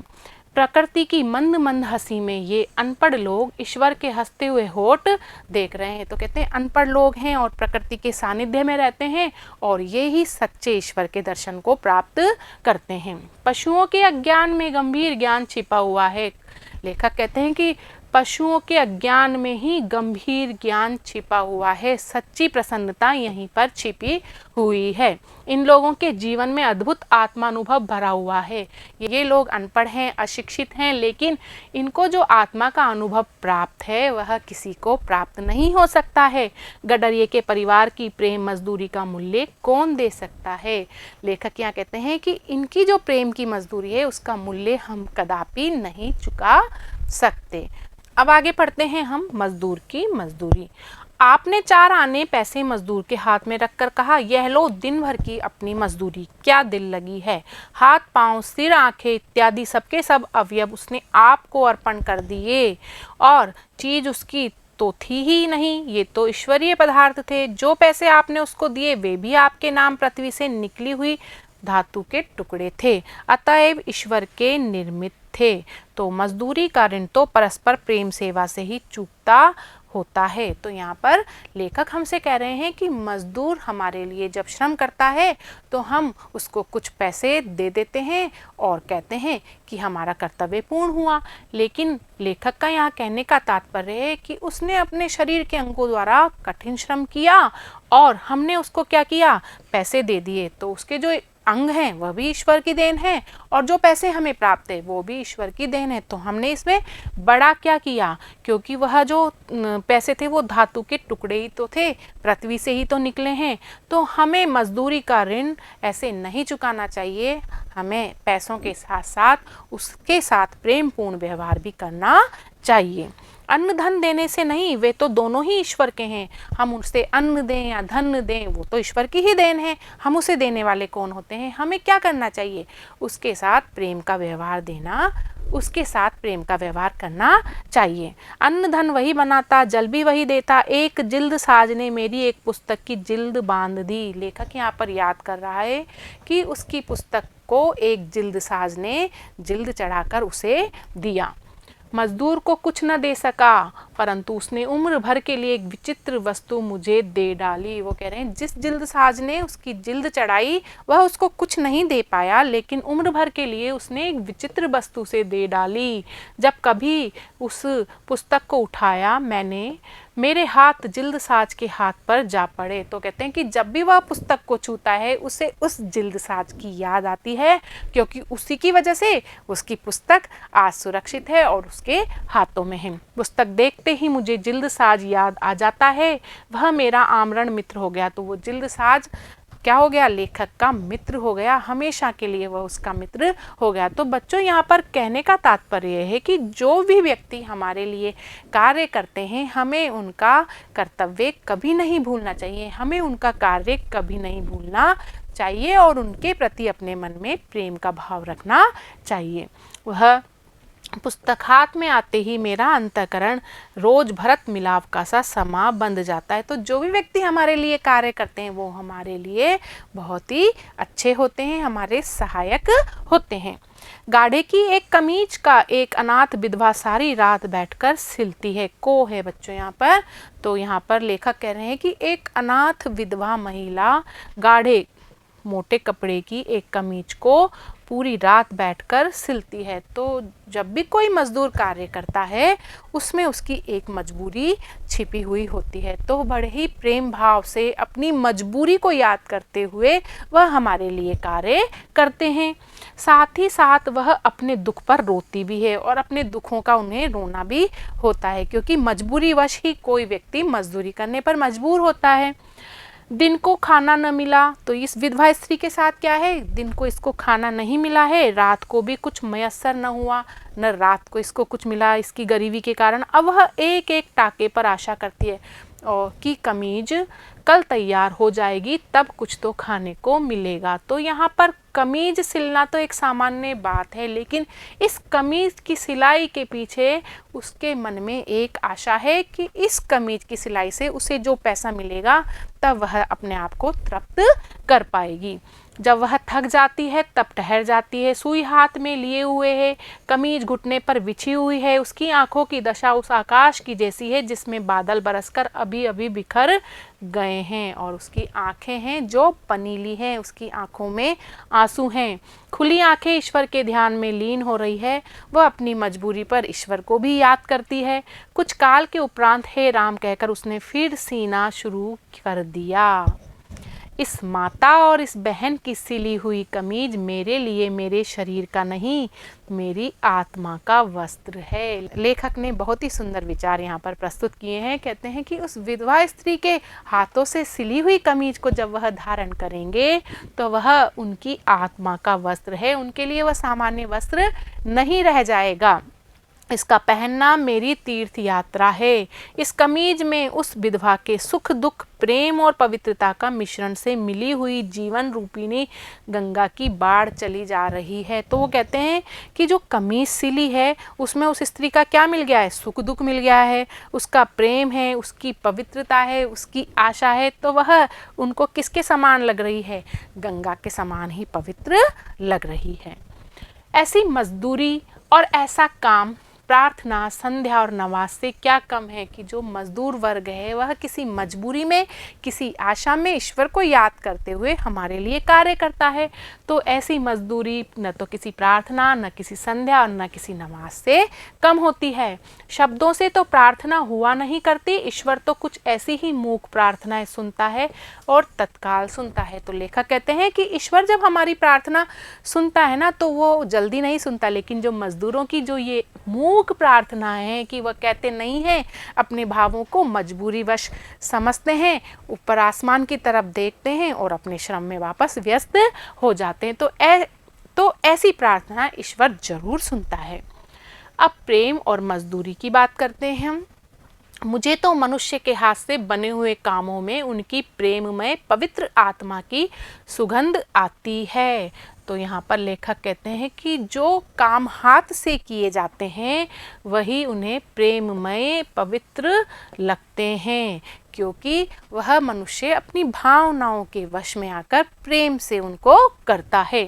प्रकृति की मंद मंद हंसी में ये अनपढ़ लोग ईश्वर के हंसते हुए होठ देख रहे हैं। तो कहते हैं अनपढ़ लोग हैं और प्रकृति के सानिध्य में रहते हैं और ये ही सच्चे ईश्वर के दर्शन को प्राप्त करते हैं। पशुओं के अज्ञान में गंभीर ज्ञान छिपा हुआ है। लेखक कहते हैं कि पशुओं के अज्ञान में ही गंभीर ज्ञान छिपा हुआ है, सच्ची प्रसन्नता यहीं पर छिपी हुई है। इन लोगों के जीवन में अद्भुत आत्मानुभव भरा हुआ है। ये लोग अनपढ़ हैं, अशिक्षित हैं, लेकिन इनको जो आत्मा का अनुभव प्राप्त है वह किसी को प्राप्त नहीं हो सकता है। गडरिये के परिवार की प्रेम मजदूरी का मूल्य कौन दे सकता है? लेखक यहाँ कहते हैं कि इनकी जो प्रेम की मजदूरी है उसका मूल्य हम कदापि नहीं चुका सकते। अब आगे पढ़ते हैं हम मजदूर की मजदूरी। आपने 4 आने पैसे मजदूर के हाथ में रखकर कहा, यह लो दिन भर की अपनी मजदूरी, क्या दिल लगी है। हाथ पांव सिर आंखें इत्यादि सबके सब अवयव उसने आपको अर्पण कर दिए और चीज उसकी तो थी ही नहीं, ये तो ईश्वरीय पदार्थ थे। जो पैसे आपने उसको दिए वे भी आपके नाम पृथ्वी से निकली हुई धातु के टुकड़े थे, अतएव ईश्वर के निर्मित थे। तो मजदूरी का ऋण तो परस्पर प्रेम सेवा से ही चूकता होता है। तो यहाँ पर लेखक हमसे कह रहे हैं कि मजदूर हमारे लिए जब श्रम करता है तो हम उसको कुछ पैसे दे देते हैं और कहते हैं कि हमारा कर्तव्य पूर्ण हुआ। लेकिन लेखक का यहाँ कहने का तात्पर्य है कि उसने अपने शरीर के अंगों द्वारा कठिन श्रम किया और हमने उसको क्या किया? पैसे दे दिए। तो उसके जो अंग हैं वह भी ईश्वर की देन है और जो पैसे हमें प्राप्त है वो भी ईश्वर की देन है। तो हमने इसमें बड़ा क्या किया? क्योंकि वह जो पैसे थे वो धातु के टुकड़े ही तो थे, पृथ्वी से ही तो निकले हैं। तो हमें मजदूरी का ऋण ऐसे नहीं चुकाना चाहिए। हमें पैसों के साथ साथ उसके साथ प्रेम पूर्ण व्यवहार भी करना चाहिए। अन्न धन देने से नहीं, वे तो दोनों ही ईश्वर के हैं। हम उससे अन्न दें या धन दें वो तो ईश्वर की ही देन है। हम उसे देने वाले कौन होते हैं? हमें क्या करना चाहिए? उसके साथ प्रेम का व्यवहार देना, उसके साथ प्रेम का व्यवहार करना चाहिए। अन्न धन वही बनाता, जल भी वही देता। एक जिल्द साज ने मेरी एक पुस्तक की जिल्द बांध दी। लेखक यहाँ पर याद कर रहा है कि उसकी पुस्तक को एक जिल्द साज ने जिल्द चढ़ाकर उसे दिया। मजदूर को कुछ न दे सका परंतु उसने उम्र भर के लिए एक विचित्र वस्तु मुझे दे डाली। वो कह रहे हैं जिस जिल्द साज ने उसकी जिल्द चढ़ाई वह उसको कुछ नहीं दे पाया, लेकिन उम्र भर के लिए उसने एक विचित्र वस्तु से दे डाली। जब कभी उस पुस्तक को उठाया मैंने, मेरे हाथ जिल्द साज के हाथ पर जा पड़े। तो कहते हैं कि जब भी वह पुस्तक को छूता है उसे उस जिल्द साज की याद आती है, क्योंकि उसी की वजह से उसकी पुस्तक आज सुरक्षित है और उसके हाथों में है। पुस्तक देखते ही मुझे जिल्द साज याद आ जाता है, वह मेरा आमरण मित्र हो गया। तो वो जिल्द साज क्या हो गया? लेखक का मित्र हो गया, हमेशा के लिए वह उसका मित्र हो गया। तो बच्चों यहाँ पर कहने का तात्पर्य है कि जो भी व्यक्ति हमारे लिए कार्य करते हैं हमें उनका कर्तव्य कभी नहीं भूलना चाहिए, हमें उनका कार्य कभी नहीं भूलना चाहिए और उनके प्रति अपने मन में प्रेम का भाव रखना चाहिए। वह पुस्तक हाथ में आते ही मेरा अंतःकरण रोज भरत मिलाप का सा समा बंध जाता है। तो जो भी व्यक्ति हमारे लिए कार्य करते हैं वो हमारे लिए बहुत ही अच्छे होते हैं, हमारे सहायक होते हैं। गाढ़े की एक कमीज का एक अनाथ विधवा सारी रात बैठकर सिलती है। को है बच्चों यहाँ पर, तो यहाँ पर लेखक कह रहे हैं कि एक अनाथ विधवा महिला गाढ़े मोटे कपड़े की एक कमीज को पूरी रात बैठकर सिलती है। तो जब भी कोई मजदूर कार्य करता है उसमें उसकी एक मजबूरी छिपी हुई होती है। तो बड़े ही प्रेम भाव से अपनी मजबूरी को याद करते हुए वह हमारे लिए कार्य करते हैं। साथ ही साथ वह अपने दुख पर रोती भी है और अपने दुखों का उन्हें रोना भी होता है, क्योंकि मजबूरीवश ही कोई व्यक्ति मजदूरी करने पर मजबूर होता है। दिन को खाना न मिला, तो इस विधवा स्त्री के साथ क्या है, दिन को इसको खाना नहीं मिला है, रात को भी कुछ मयस्सर न हुआ, न रात को इसको कुछ मिला इसकी गरीबी के कारण। अब वह एक एक टाके पर आशा करती है और कि कमीज कल तैयार हो जाएगी, तब कुछ तो खाने को मिलेगा। तो यहाँ पर कमीज सिलना तो एक सामान्य बात है, लेकिन इस कमीज की सिलाई के पीछे उसके मन में एक आशा है कि इस कमीज की सिलाई से उसे जो पैसा मिलेगा तब वह अपने आप को तृप्त कर पाएगी। जब वह थक जाती है तब ठहर जाती है, सुई हाथ में लिए हुए है, कमीज घुटने पर बिछी हुई है। उसकी आंखों की दशा उस आकाश की जैसी है जिसमें बादल बरसकर अभी अभी बिखर गए हैं, और उसकी आंखें हैं जो पनीली हैं, उसकी आंखों में आंसू हैं। खुली आंखें ईश्वर के ध्यान में लीन हो रही है। वह अपनी मजबूरी पर ईश्वर को भी याद करती है। कुछ काल के उपरांत हे राम कहकर उसने फिर सीना शुरू कर दिया। इस माता और इस बहन की सिली हुई कमीज मेरे लिए मेरे शरीर का नहीं, मेरी आत्मा का वस्त्र है। लेखक ने बहुत ही सुंदर विचार यहाँ पर प्रस्तुत किए हैं। कहते हैं कि उस विधवा स्त्री के हाथों से सिली हुई कमीज को जब वह धारण करेंगे तो वह उनकी आत्मा का वस्त्र है, उनके लिए वह सामान्य वस्त्र नहीं रह जाएगा। इसका पहनना मेरी तीर्थ यात्रा है। इस कमीज में उस विधवा के सुख दुख, प्रेम और पवित्रता का मिश्रण से मिली हुई जीवन रूपिणी गंगा की बाढ़ चली जा रही है। तो वो कहते हैं कि जो कमीज सिली है उसमें उस स्त्री का क्या मिल गया है, सुख दुख मिल गया है, उसका प्रेम है, उसकी पवित्रता है, उसकी आशा है। तो वह उनको किसके समान लग रही है, गंगा के समान ही पवित्र लग रही है। ऐसी मजदूरी और ऐसा काम, प्रार्थना, संध्या और नमाज से क्या कम है कि जो मजदूर वर्ग है वह किसी मजबूरी में, किसी आशा में ईश्वर को याद करते हुए हमारे लिए कार्य करता है। तो ऐसी मजदूरी न तो किसी प्रार्थना, न किसी संध्या और न किसी नमाज से कम होती है। शब्दों से तो प्रार्थना हुआ नहीं करती, ईश्वर तो कुछ ऐसी ही मूक प्रार्थनाएं सुनता है और तत्काल सुनता है। तो लेखक कहते हैं कि ईश्वर जब हमारी प्रार्थना सुनता है ना, तो वो जल्दी नहीं सुनता, लेकिन जो मजदूरों की जो ये मूक प्रार्थना है कि वह कहते नहीं हैं, अपने भावों को मजबूरीवश समझते हैं, ऊपर आसमान की तरफ देखते हैं और अपने श्रम में वापस व्यस्त हो जाते हैं, तो ऐसी प्रार्थना ईश्वर जरूर सुनता है। अब प्रेम और मजदूरी की बात करते हैं हम। मुझे तो मनुष्य के हाथ से बने हुए कामों में उनकी प्रेममय पवित्र आत्मा की सुगंध आती है। तो यहाँ पर लेखक कहते हैं कि जो काम हाथ से किए जाते हैं वही उन्हें प्रेममय पवित्र लगते हैं, क्योंकि वह मनुष्य अपनी भावनाओं के वश में आकर प्रेम से उनको करता है।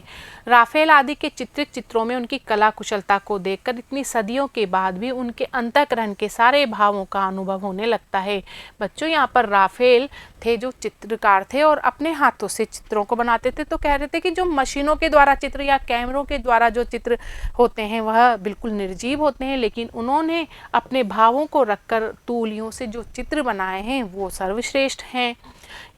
राफेल आदि के चित्रित चित्रों में उनकी कला कुशलता को देखकर इतनी सदियों के बाद भी उनके अंतःकरण के सारे भावों का अनुभव होने लगता है। बच्चों, यहाँ पर राफेल थे जो चित्रकार थे और अपने हाथों से चित्रों को बनाते थे। तो कह रहे थे कि जो मशीनों के द्वारा चित्र या कैमरों के द्वारा जो चित्र होते हैं वह बिल्कुल निर्जीव होते हैं, लेकिन उन्होंने अपने भावों को रखकर तूलियों से जो चित्र बनाए हैं वो सर्वश्रेष्ठ हैं।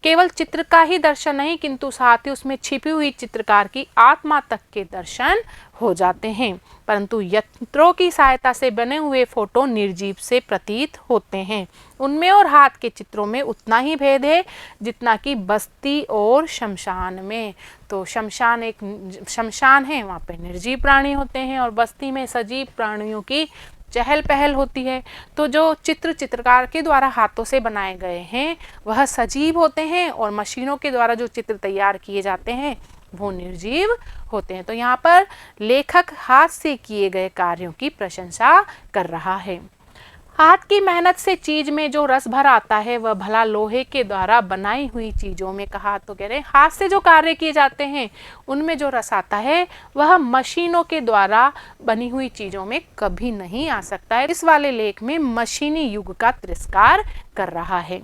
केवल चित्र का ही दर्शन नहीं, किंतु साथ ही उसमें छिपी हुई चित्रकार की आत्मा तक के दर्शन हो जाते हैं। परंतु यंत्रों की सहायता से बने हुए फोटो निर्जीव से प्रतीत होते हैं। उनमें और हाथ के चित्रों में उतना ही भेद है जितना कि बस्ती और शमशान में। तो शमशान एक शमशान है, वहाँ पे निर्जीव प्राणी होते हैं और बस्ती में सजीव प्राणियों की चहल पहल होती है। तो जो चित्रकार के द्वारा हाथों से बनाए गए हैं वह सजीव होते हैं और मशीनों के द्वारा जो चित्र तैयार किए जाते हैं वो निर्जीव होते हैं। तो यहाँ पर लेखक हाथ से किए गए कार्यों की प्रशंसा कर रहा है। हाथ की मेहनत से चीज में जो रस भर आता है वह भला लोहे के द्वारा बनाई हुई चीजों में कहा। तो कह रहे हैं हाथ से जो कार्य किए जाते हैं उनमें जो रस आता है वह मशीनों के द्वारा बनी हुई चीजों में कभी नहीं आ सकता है। इस वाले लेख में मशीनी युग का तिरस्कार कर रहा है।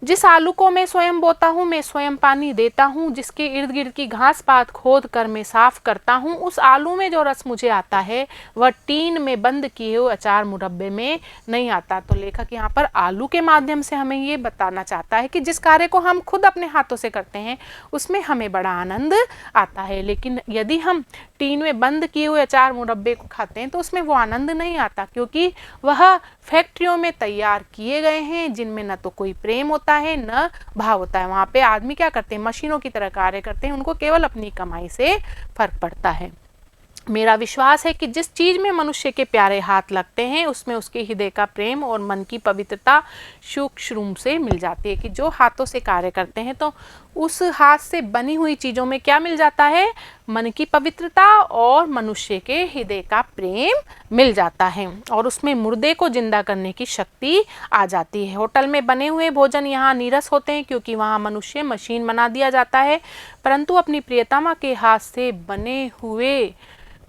जिस आलू को मैं स्वयं बोता हूँ, मैं स्वयं पानी देता हूँ, जिसके इर्द गिर्द की घास पात खोद कर मैं साफ करता हूँ, उस आलू में जो रस मुझे आता है वह टीन में बंद किए हुए अचार मुरब्बे में नहीं आता। तो लेखक यहाँ पर आलू के माध्यम से हमें ये बताना चाहता है कि जिस कार्य को हम खुद अपने हाथों से करते हैं उसमें हमें बड़ा आनंद आता है, लेकिन यदि हम टीन में बंद किए हुए अचार मुरब्बे को खाते हैं तो उसमें वो आनंद नहीं आता, क्योंकि वह फैक्ट्रियों में तैयार किए गए हैं जिनमें न तो कोई प्रेम होता है न भाव होता है। वहाँ पे आदमी क्या करते हैं, मशीनों की तरह कार्य करते हैं, उनको केवल अपनी कमाई से फर्क पड़ता है। मेरा विश्वास है कि जिस चीज में मनुष्य के प्यारे हाथ लगते हैं उसमें उसके हृदय का प्रेम और मन की पवित्रता सूक्ष्म रूप से मिल जाती है। कि जो हाथों से कार्य करते हैं तो उस हाथ से बनी हुई चीजों में क्या मिल जाता है, मन की पवित्रता और मनुष्य के हृदय का प्रेम मिल जाता है, और उसमें मुर्दे को जिंदा करने की शक्ति आ जाती है। होटल में बने हुए भोजन यहाँ नीरस होते हैं क्योंकि वहाँ मनुष्य मशीन बना दिया जाता है, परंतु अपनी प्रियतमा के हाथ से बने हुए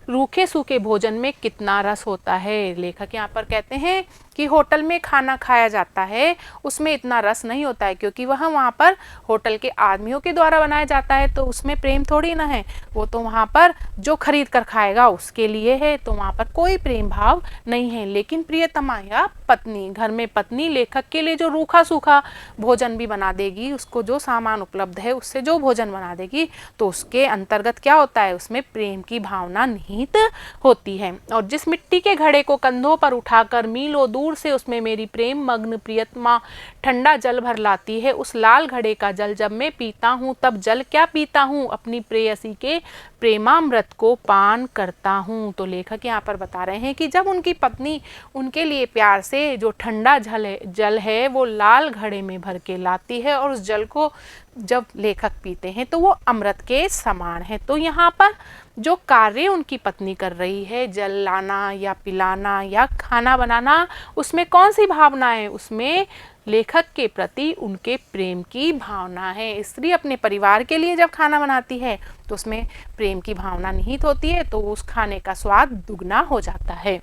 रूखे सूखे भोजन में कितना रस होता है। लेखक यहाँ पर कहते हैं कि होटल में खाना खाया जाता है उसमें इतना रस नहीं होता है, क्योंकि वह वहाँ पर होटल के आदमियों के द्वारा बनाया जाता है, तो उसमें प्रेम थोड़ी ना है, वो तो वहाँ पर जो खरीद कर खाएगा उसके लिए है, तो वहाँ पर कोई प्रेम भाव नहीं है। लेकिन प्रियतमा या पत्नी, घर में पत्नी लेखक के लिए जो रूखा सूखा भोजन भी बना देगी, उसको जो सामान उपलब्ध है उससे जो भोजन बना देगी, तो उसके अंतर्गत क्या होता है, उसमें प्रेम की भावना निहित होती है। और जिस मिट्टी के घड़े को कंधों पर उठाकर मीलों दूर से उसमें मेरी प्रेम मग्न प्रियतमा ठंडा जल भर लाती है, उस लाल घड़े का जल जब मैं पीता हूँ तब जल क्या पीता हूँ, अपनी प्रेयसी के प्रेमामृत को पान करता हूँ। तो लेखक यहाँ पर बता रहे हैं कि जब उनकी पत्नी उनके लिए प्यार से जो ठंडा जल है वो लाल घड़े में भर के लाती है, और उस जल को जब लेखक पीते हैं तो वो अमृत के समान है। तो यहाँ पर जो कार्य उनकी पत्नी कर रही है, जल लाना या पिलाना या खाना बनाना, उसमें कौन सी भावना है, उसमें लेखक के प्रति उनके प्रेम की भावना है। स्त्री अपने परिवार के लिए जब खाना बनाती है तो उसमें प्रेम की भावना निहित होती है, तो उस खाने का स्वाद दुगना हो जाता है।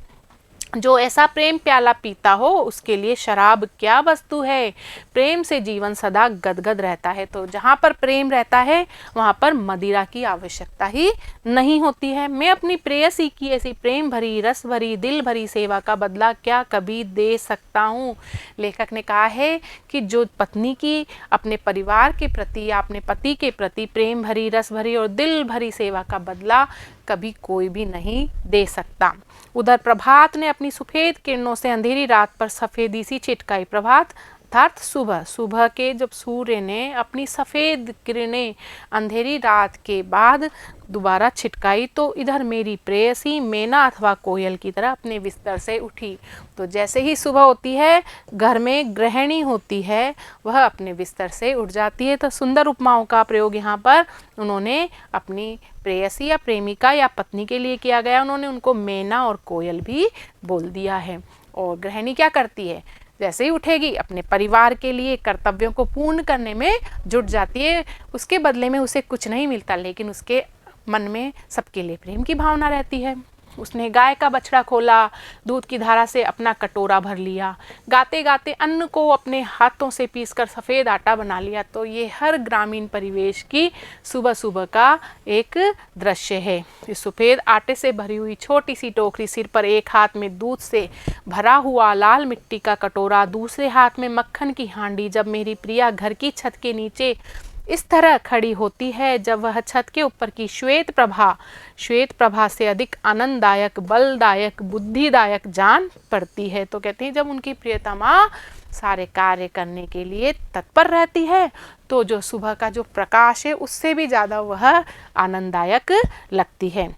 जो ऐसा प्रेम प्याला पीता हो उसके लिए शराब क्या वस्तु है, प्रेम से जीवन सदा गदगद रहता है। तो जहाँ पर प्रेम रहता है वहाँ पर मदिरा की आवश्यकता ही नहीं होती है। मैं अपनी प्रेयसी की ऐसी प्रेम भरी रस भरी दिल भरी सेवा का बदला क्या कभी दे सकता हूँ। लेखक ने कहा है कि जो पत्नी की अपने परिवार के प्रति या अपने पति के प्रति प्रेम भरी रस भरी और दिल भरी सेवा का बदला कभी कोई भी नहीं दे सकता। उधर प्रभात ने अपनी सफेद किरणों से अंधेरी रात पर सफेदी सी छिटकाई। प्रभात अर्थात सुबह, सुबह के जब सूर्य ने अपनी सफ़ेद किरणें अंधेरी रात के बाद दोबारा छिटकाई, तो इधर मेरी प्रेयसी मैना अथवा कोयल की तरह अपने बिस्तर से उठी। तो जैसे ही सुबह होती है, घर में गृहिणी होती है, वह अपने बिस्तर से उठ जाती है। तो सुंदर उपमाओं का प्रयोग यहाँ पर उन्होंने अपनी प्रेयसी या प्रेमिका या पत्नी के लिए किया गया। उन्होंने उनको मैना और कोयल भी बोल दिया है। और गृहिणी क्या करती है, जैसे ही उठेगी अपने परिवार के लिए कर्तव्यों को पूर्ण करने में जुट जाती है। उसके बदले में उसे कुछ नहीं मिलता, लेकिन उसके मन में सबके लिए प्रेम की भावना रहती है। उसने गाय का बछड़ा खोला, दूध की धारा से अपना कटोरा भर लिया, गाते गाते अन्न को अपने हाथों से पीसकर सफ़ेद आटा बना लिया। तो ये हर ग्रामीण परिवेश की सुबह सुबह का एक दृश्य है। इस सफ़ेद आटे से भरी हुई छोटी सी टोकरी, सिर पर एक हाथ में दूध से भरा हुआ लाल मिट्टी का कटोरा, दूसरे हाथ में मक्खन की हांडी। जब मेरी प्रिया घर की छत के नीचे इस तरह खड़ी होती है, जब वह छत के ऊपर की श्वेत प्रभा से अधिक आनंददायक, बलदायक, बुद्धिदायक जान पड़ती है। तो कहते हैं जब उनकी प्रियतमा सारे कार्य करने के लिए तत्पर रहती है, तो जो सुबह का जो प्रकाश है उससे भी ज़्यादा वह आनंददायक लगती है।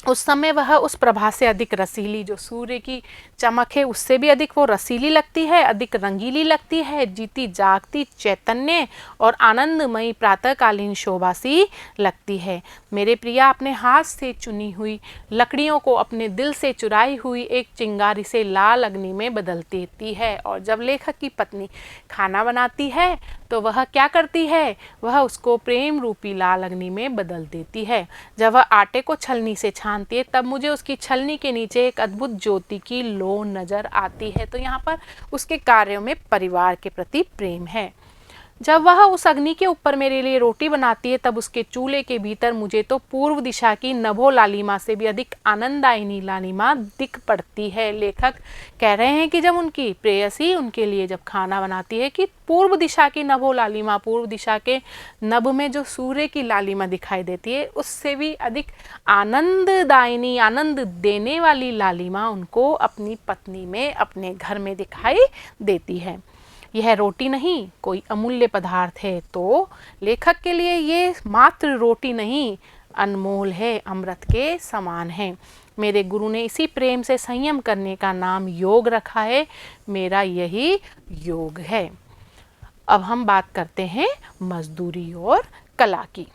उस समय वह उस प्रभा से अधिक रसीली, जो सूर्य की चमक है उससे भी अधिक वो रसीली लगती है, अधिक रंगीली लगती है, जीती जागती, चैतन्य और आनंदमयी प्रातःकालीन शोभा सी लगती है। मेरे प्रिया अपने हाथ से चुनी हुई लकड़ियों को अपने दिल से चुराई हुई एक चिंगारी से लाल अग्नि में बदल देती है। और जब लेखक की पत्नी खाना बनाती है तो वह क्या करती है, वह उसको प्रेम रूपी लाल अग्नि में बदल देती है। जब वह आटे को छलनी से छानती है तब मुझे उसकी छलनी के नीचे एक अद्भुत ज्योति की लो नजर आती है। तो यहाँ पर उसके कार्यों में परिवार के प्रति प्रेम है। जब वह उस अग्नि के ऊपर मेरे लिए रोटी बनाती है तब उसके चूल्हे के भीतर मुझे तो पूर्व दिशा की नभो लालिमा से भी अधिक आनंदायिनी लालिमा दिख पड़ती है। लेखक कह रहे हैं कि जब उनकी प्रेयसी उनके लिए जब खाना बनाती है कि पूर्व दिशा की नभो लालिमा, पूर्व दिशा के नभ में जो सूर्य की लालिमा दिखाई देती है उससे भी अधिक आनंददायिनी, आनंद देने वाली लालिमा उनको अपनी पत्नी में, अपने घर में दिखाई देती है। यह रोटी नहीं, कोई अमूल्य पदार्थ है। तो लेखक के लिए ये मात्र रोटी नहीं, अनमोल है, अमृत के समान है। मेरे गुरु ने इसी प्रेम से संयम करने का नाम योग रखा है। मेरा यही योग है। अब हम बात करते हैं मजदूरी और कला की।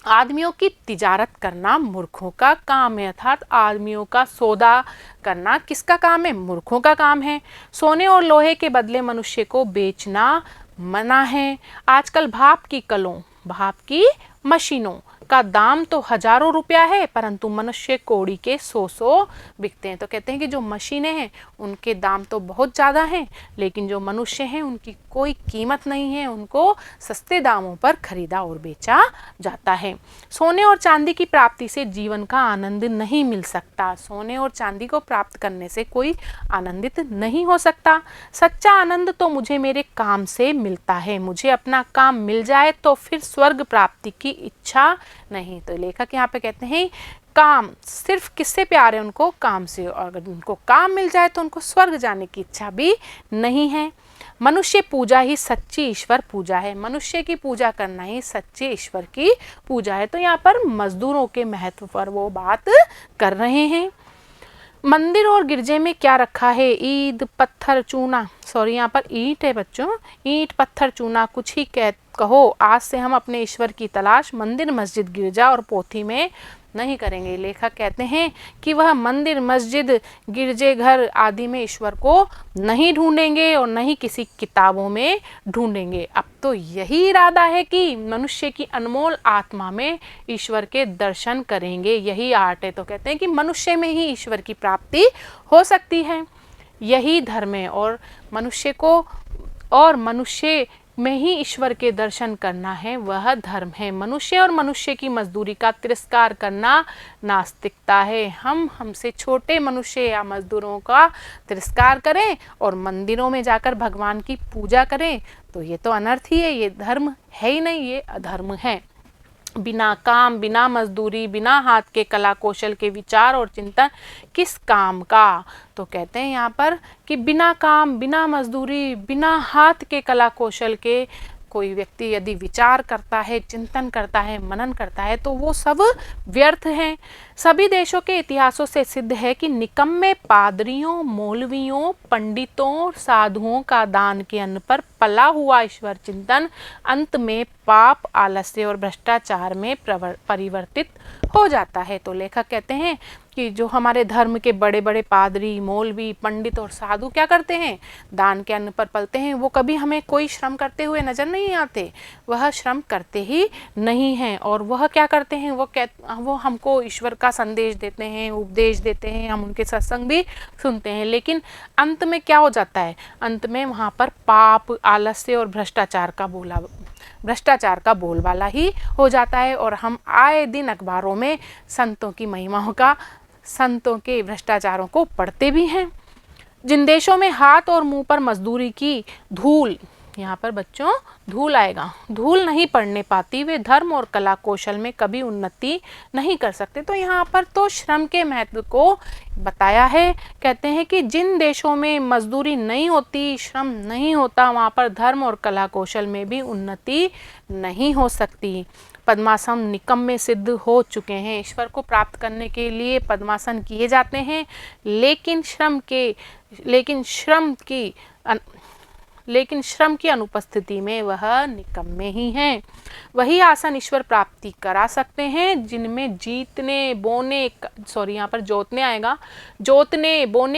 आदमियों की तिजारत करना मूर्खों का काम है, अर्थात आदमियों का सौदा करना किसका काम है? मूर्खों का काम है। सोने और लोहे के बदले मनुष्य को बेचना मना है। आजकल भाप की कलों, भाप की मशीनों का दाम तो हजारों रुपया है, परंतु मनुष्य कौड़ी के 100 बिकते हैं। तो कहते हैं कि जो मशीनें हैं उनके दाम तो बहुत ज़्यादा हैं, लेकिन जो मनुष्य हैं उनकी कोई कीमत नहीं है, उनको सस्ते दामों पर खरीदा और बेचा जाता है। सोने और चांदी की प्राप्ति से जीवन का आनंद नहीं मिल सकता। सोने और चांदी को प्राप्त करने से कोई आनंदित नहीं हो सकता। सच्चा आनंद तो मुझे मेरे काम से मिलता है। मुझे अपना काम मिल जाए तो फिर स्वर्ग प्राप्ति की इच्छा नहीं। तो लेखक यहाँ पे कहते हैं काम सिर्फ किससे प्यार है? उनको काम से, और अगर उनको काम मिल जाए तो उनको स्वर्ग जाने की इच्छा भी नहीं है। मनुष्य पूजा ही सच्ची ईश्वर पूजा है। मनुष्य की पूजा करना ही सच्चे ईश्वर की पूजा है। तो यहाँ पर मजदूरों के महत्व पर वो बात कर रहे हैं। मंदिर और गिरजे में क्या रखा है? ईद पत्थर चूना, सॉरी यहाँ पर ईंट है बच्चों, ईंट पत्थर चूना कुछ ही कहो। आज से हम अपने ईश्वर की तलाश मंदिर, मस्जिद, गिरजा और पोथी में नहीं करेंगे। लेखक कहते हैं कि वह मंदिर, मस्जिद, गिरजे घर आदि में ईश्वर को नहीं ढूंढेंगे और नहीं किसी किताबों में ढूंढेंगे। अब तो यही इरादा है कि मनुष्य की अनमोल आत्मा में ईश्वर के दर्शन करेंगे। यही आर्ट है। तो कहते हैं कि मनुष्य में ही ईश्वर की प्राप्ति हो सकती है। यही धर्म है और मनुष्य में ही ईश्वर के दर्शन करना है, वह धर्म है। मनुष्य और मनुष्य की मजदूरी का तिरस्कार करना नास्तिकता है। हम हमसे छोटे मनुष्य या मजदूरों का तिरस्कार करें और मंदिरों में जाकर भगवान की पूजा करें तो ये तो अनर्थ ही है, ये धर्म है ही नहीं, ये अधर्म है। बिना काम, बिना मजदूरी, बिना हाथ के कला कौशल के विचार और चिंतन किस काम का? तो कहते हैं यहाँ पर कि बिना काम, बिना मजदूरी, बिना हाथ के कला कौशल के कोई व्यक्ति यदि विचार करता है, चिंतन करता है, मनन करता है तो वो सब व्यर्थ हैं। सभी देशों के इतिहासों से सिद्ध है कि निकम्मे पादरियों, मौलवियों, पंडितों, साधुओं का दान के अन्न पर पला हुआ ईश्वर चिंतन अंत में पाप, आलस्य और भ्रष्टाचार में परिवर्तित हो जाता है। तो लेखक कहते हैं कि जो हमारे धर्म के बड़े बड़े पादरी, मौलवी, पंडित और साधु क्या करते हैं? दान के अन्न पर पलते हैं। वो कभी हमें कोई श्रम करते हुए नजर नहीं आते, वह श्रम करते ही नहीं हैं। और वह क्या करते हैं? वो हमको ईश्वर का संदेश देते हैं, उपदेश देते हैं, हम उनके सत्संग भी सुनते हैं, लेकिन अंत में क्या हो जाता है? अंत में वहाँ पर पाप, आलस्य और भ्रष्टाचार का बोलबाला ही हो जाता है। और हम आए दिन अखबारों में संतों की महिमाओं का, संतों के भ्रष्टाचारों को पढ़ते भी हैं। जिन देशों में हाथ और मुंह पर मजदूरी की धूल, यहाँ पर बच्चों धूल आएगा, धूल नहीं पड़ने पाती, वे धर्म और कला कौशल में कभी उन्नति नहीं कर सकते। तो यहाँ पर तो श्रम के महत्व को बताया है। कहते हैं कि जिन देशों में मजदूरी नहीं होती, श्रम नहीं होता, वहाँ पर धर्म और कला कौशल में भी उन्नति नहीं हो सकती। पद्मासन निकम्मे सिद्ध हो चुके हैं। ईश्वर को प्राप्त करने के लिए पद्मासन किए जाते हैं, लेकिन श्रम की अनुपस्थिति में वह निकम्मे ही हैं। वही आसन ईश्वर प्राप्ति करा सकते हैं जिनमें जोतने, बोने,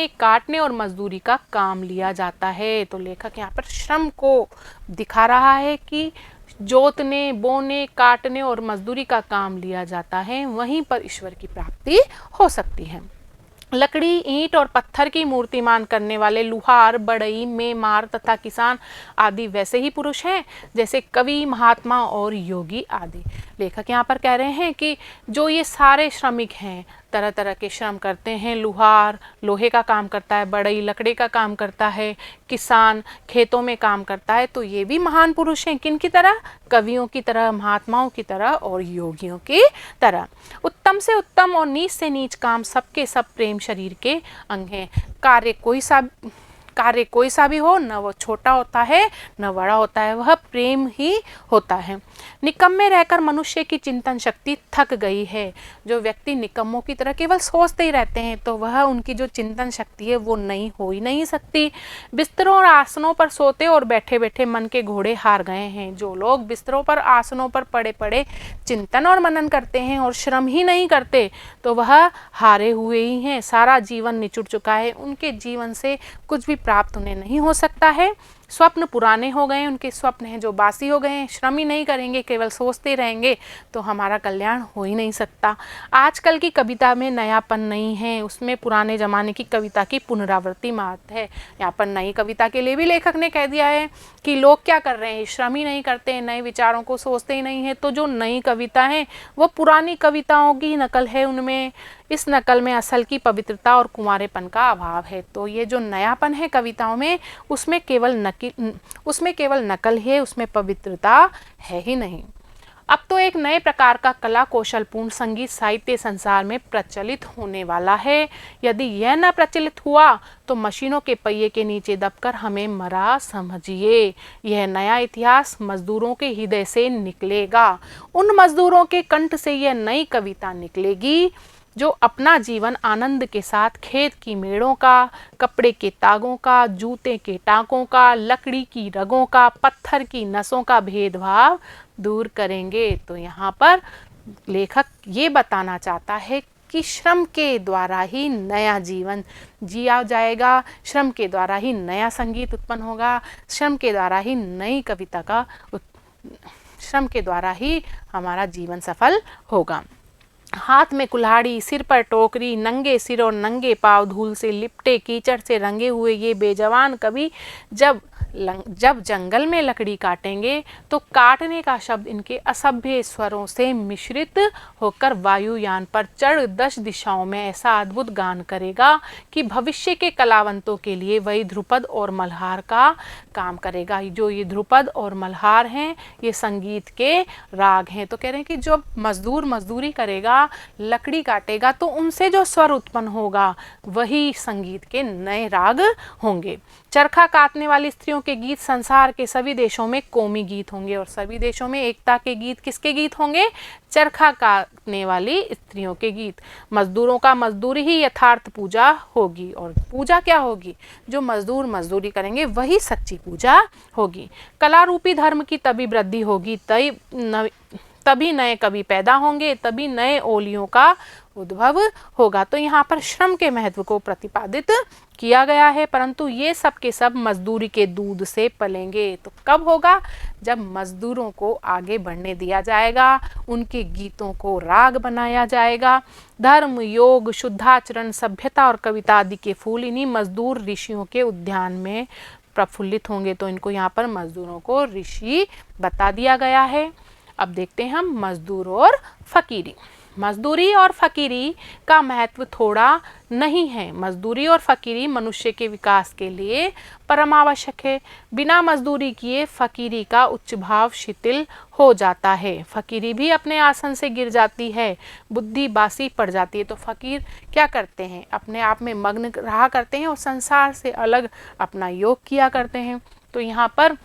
काटने और मजदूरी का काम लिया जाता है। तो लेखक यहाँ पर श्रम को दिखा रहा है कि जोतने, बोने, काटने और मजदूरी का काम लिया जाता है, वहीं पर ईश्वर की प्राप्ति हो सकती है। लकड़ी, ईंट और पत्थर की मूर्तिमान करने वाले लुहार, बढ़ई, मेमार तथा किसान आदि वैसे ही पुरुष हैं जैसे कवि, महात्मा और योगी आदि। लेखक यहाँ पर कह रहे हैं कि जो ये सारे श्रमिक हैं, तरह तरह के श्रम करते हैं। लुहार लोहे का काम करता है, बढ़ई लकड़ी का काम करता है, किसान खेतों में काम करता है, तो ये भी महान पुरुष हैं। किन की तरह? कवियों की तरह, महात्माओं की तरह और योगियों की तरह। उत्तम से उत्तम और नीच से नीच काम सबके सब प्रेम शरीर के अंग हैं। कार्य कोई सा भी हो, न वो छोटा होता है न बड़ा होता है, वह प्रेम ही होता है। निकम्मे रहकर मनुष्य की चिंतन शक्ति थक गई है। जो व्यक्ति निकम्मों की तरह केवल सोचते ही रहते हैं तो वह उनकी जो चिंतन शक्ति है वो नहीं हो ही नहीं सकती। बिस्तरों और आसनों पर सोते और बैठे बैठे मन के घोड़े हार गए हैं। जो लोग बिस्तरों पर, आसनों पर पड़े पड़े चिंतन और मनन करते हैं और श्रम ही नहीं करते तो वह हारे हुए ही हैं। सारा जीवन निचुड़ चुका है, उनके जीवन से कुछ भी प्राप्त उन्हें नहीं हो सकता है। स्वप्न पुराने हो गए, उनके स्वप्न हैं जो बासी हो गए हैं। श्रम ही नहीं करेंगे, केवल सोचते रहेंगे तो हमारा कल्याण हो ही नहीं सकता। आजकल की कविता में नयापन नहीं है, उसमें पुराने ज़माने की कविता की पुनरावृत्ति मात्र है। यहाँ पर नई कविता के लिए भी लेखक ने कह दिया है कि लोग क्या कर रहे हैं, श्रम ही नहीं करते हैं, नए विचारों को सोचते ही नहीं है। तो जो नई कविता है वो पुरानी कविताओं की नकल है। उनमें इस नकल में असल की पवित्रता और कुंवारेपन का अभाव है। तो ये जो नयापन है कविताओं में, उसमें केवल नकल है, उसमें पवित्रता है ही नहीं। अब तो एक नए प्रकार का कला कौशलपूर्ण संगीत साहित्य संसार में प्रचलित होने वाला है। यदि यह न प्रचलित हुआ तो मशीनों के पहिए के नीचे दबकर हमें मरा समझिए। यह नया इतिहास मजदूरों के हृदय से निकलेगा। उन मजदूरों के कंठ से यह नई कविता निकलेगी जो अपना जीवन आनंद के साथ खेत की मेड़ों का, कपड़े के तागों का, जूते के टाँकों का, लकड़ी की रगों का, पत्थर की नसों का भेदभाव दूर करेंगे। तो यहाँ पर लेखक ये बताना चाहता है कि श्रम के द्वारा ही नया जीवन जिया जाएगा, श्रम के द्वारा ही नया संगीत उत्पन्न होगा, श्रम के द्वारा ही नई कविता का श्रम के द्वारा ही हमारा जीवन सफल होगा। हाथ में कुल्हाड़ी, सिर पर टोकरी, नंगे सिर और नंगे पांव धूल से लिपटे, कीचड़ से रंगे हुए ये बेजवान कवि जब जंगल में लकड़ी काटेंगे तो काटने का शब्द इनके असभ्य स्वरों से मिश्रित होकर वायुयान पर चढ़ 10 दिशाओं में ऐसा अद्भुत गान करेगा कि भविष्य के कलावंतों के लिए वही ध्रुपद और मल्हार का काम करेगा। जो ये ध्रुपद और मल्हार हैं ये संगीत के राग हैं। तो कह रहे हैं कि जो मजदूर मजदूरी करेगा, लकड़ी काटेगा, तो उनसे जो स्वर उत्पन्न होगा वही संगीत के नए राग होंगे। चरखा काटने वाली स्त्रियों के गीत संसार के सभी देशों में कौमी गीत होंगे और सभी देशों में एकता के गीत किसके गीत होंगे? चरखा काटने वाली स्त्रियों के गीत। मजदूरों का मजदूरी ही यथार्थ पूजा होगी। और पूजा क्या होगी? जो मजदूर मजदूरी करेंगे वही सच्ची पूजा होगी। कला रूपी धर्म की तभी वृद्धि होगी, तभी नए कवि पैदा होंगे, तभी नए ओलियों का उद्भव होगा। तो यहाँ पर श्रम के महत्व को प्रतिपादित किया गया है, परंतु ये सब के सब मजदूरी के दूध से पलेंगे। तो कब होगा? जब मजदूरों को आगे बढ़ने दिया जाएगा, उनके गीतों को राग बनाया जाएगा। धर्म, योग, शुद्धाचरण, सभ्यता और कविता आदि के फूल इन्हीं मजदूर ऋषियों के उद्यान में प्रफुल्लित होंगे। तो इनको यहाँ पर मजदूरों को ऋषि बता दिया गया है। अब देखते हैं हम मजदूर और फकीरी। मजदूरी और फकीरी का महत्व थोड़ा नहीं है। मजदूरी और फकीरी मनुष्य के विकास के लिए परम आवश्यक है। बिना मजदूरी किए फकीरी का उच्च भाव शिथिल हो जाता है। फकीरी भी अपने आसन से गिर जाती है, बुद्धि बासी पड़ जाती है। तो फकीर क्या करते हैं? अपने आप में मग्न रहा करते हैं और संसार से अलग अपना योग किया करते हैं। तो यहाँ पर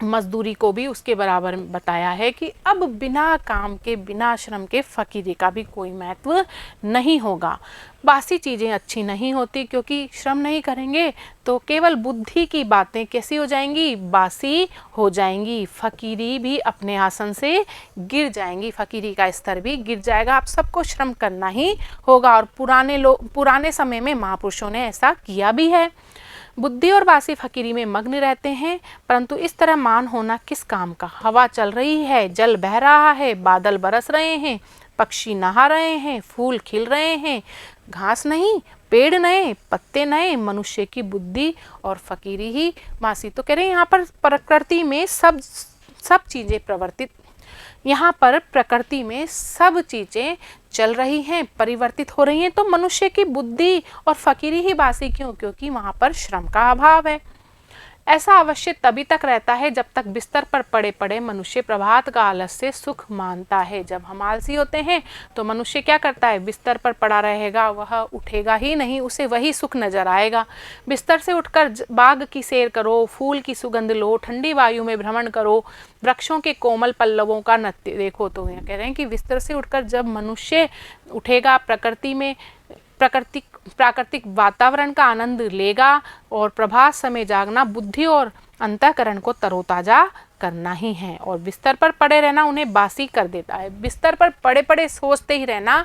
मजदूरी को भी उसके बराबर बताया है कि अब बिना काम के, बिना श्रम के फकीरी का भी कोई महत्व नहीं होगा। बासी चीज़ें अच्छी नहीं होती, क्योंकि श्रम नहीं करेंगे तो केवल बुद्धि की बातें कैसी हो जाएंगी? बासी हो जाएंगी। फकीरी भी अपने आसन से गिर जाएंगी, फकीरी का स्तर भी गिर जाएगा। आप सबको श्रम करना ही होगा और पुराने समय में महापुरुषों ने ऐसा किया भी है। बुद्धि और बासी फकीरी में मग्न रहते हैं, परंतु इस तरह मान होना किस काम का? हवा चल रही है, जल बह रहा है, बादल बरस रहे हैं, पक्षी नहा रहे हैं, फूल खिल रहे हैं, घास नहीं, पेड़ नए, पत्ते नए, मनुष्य की बुद्धि और फकीरी ही बासी। तो कह रहे हैं यहाँ पर प्रकृति में सब चीजें यहाँ पर प्रकृति में सब चीजें चल रही हैं, परिवर्तित हो रही हैं, तो मनुष्य की बुद्धि और फकीरी ही बासी क्यों? क्योंकि वहां पर श्रम का अभाव है। ऐसा अवश्य तभी तक रहता है जब तक बिस्तर पर पड़े पड़े मनुष्य प्रभात का आलस्य सुख मानता है। जब हम आलसी होते हैं तो मनुष्य क्या करता है? बिस्तर पर पड़ा रहेगा, वह उठेगा ही नहीं, उसे वही सुख नजर आएगा। बिस्तर से उठकर बाग की सैर करो, फूल की सुगंध लो, ठंडी वायु में भ्रमण करो, वृक्षों के कोमल पल्लवों का नृत्य देखो। तो यहाँ कह रहे हैं कि बिस्तर से उठकर जब मनुष्य उठेगा, प्राकृतिक वातावरण का आनंद लेगा और प्रभात समय जागना बुद्धि और अंतःकरण को तरोताजा करना ही है। और बिस्तर पर पड़े रहना उन्हें बासी कर देता है। बिस्तर पर पड़े पड़े सोचते ही रहना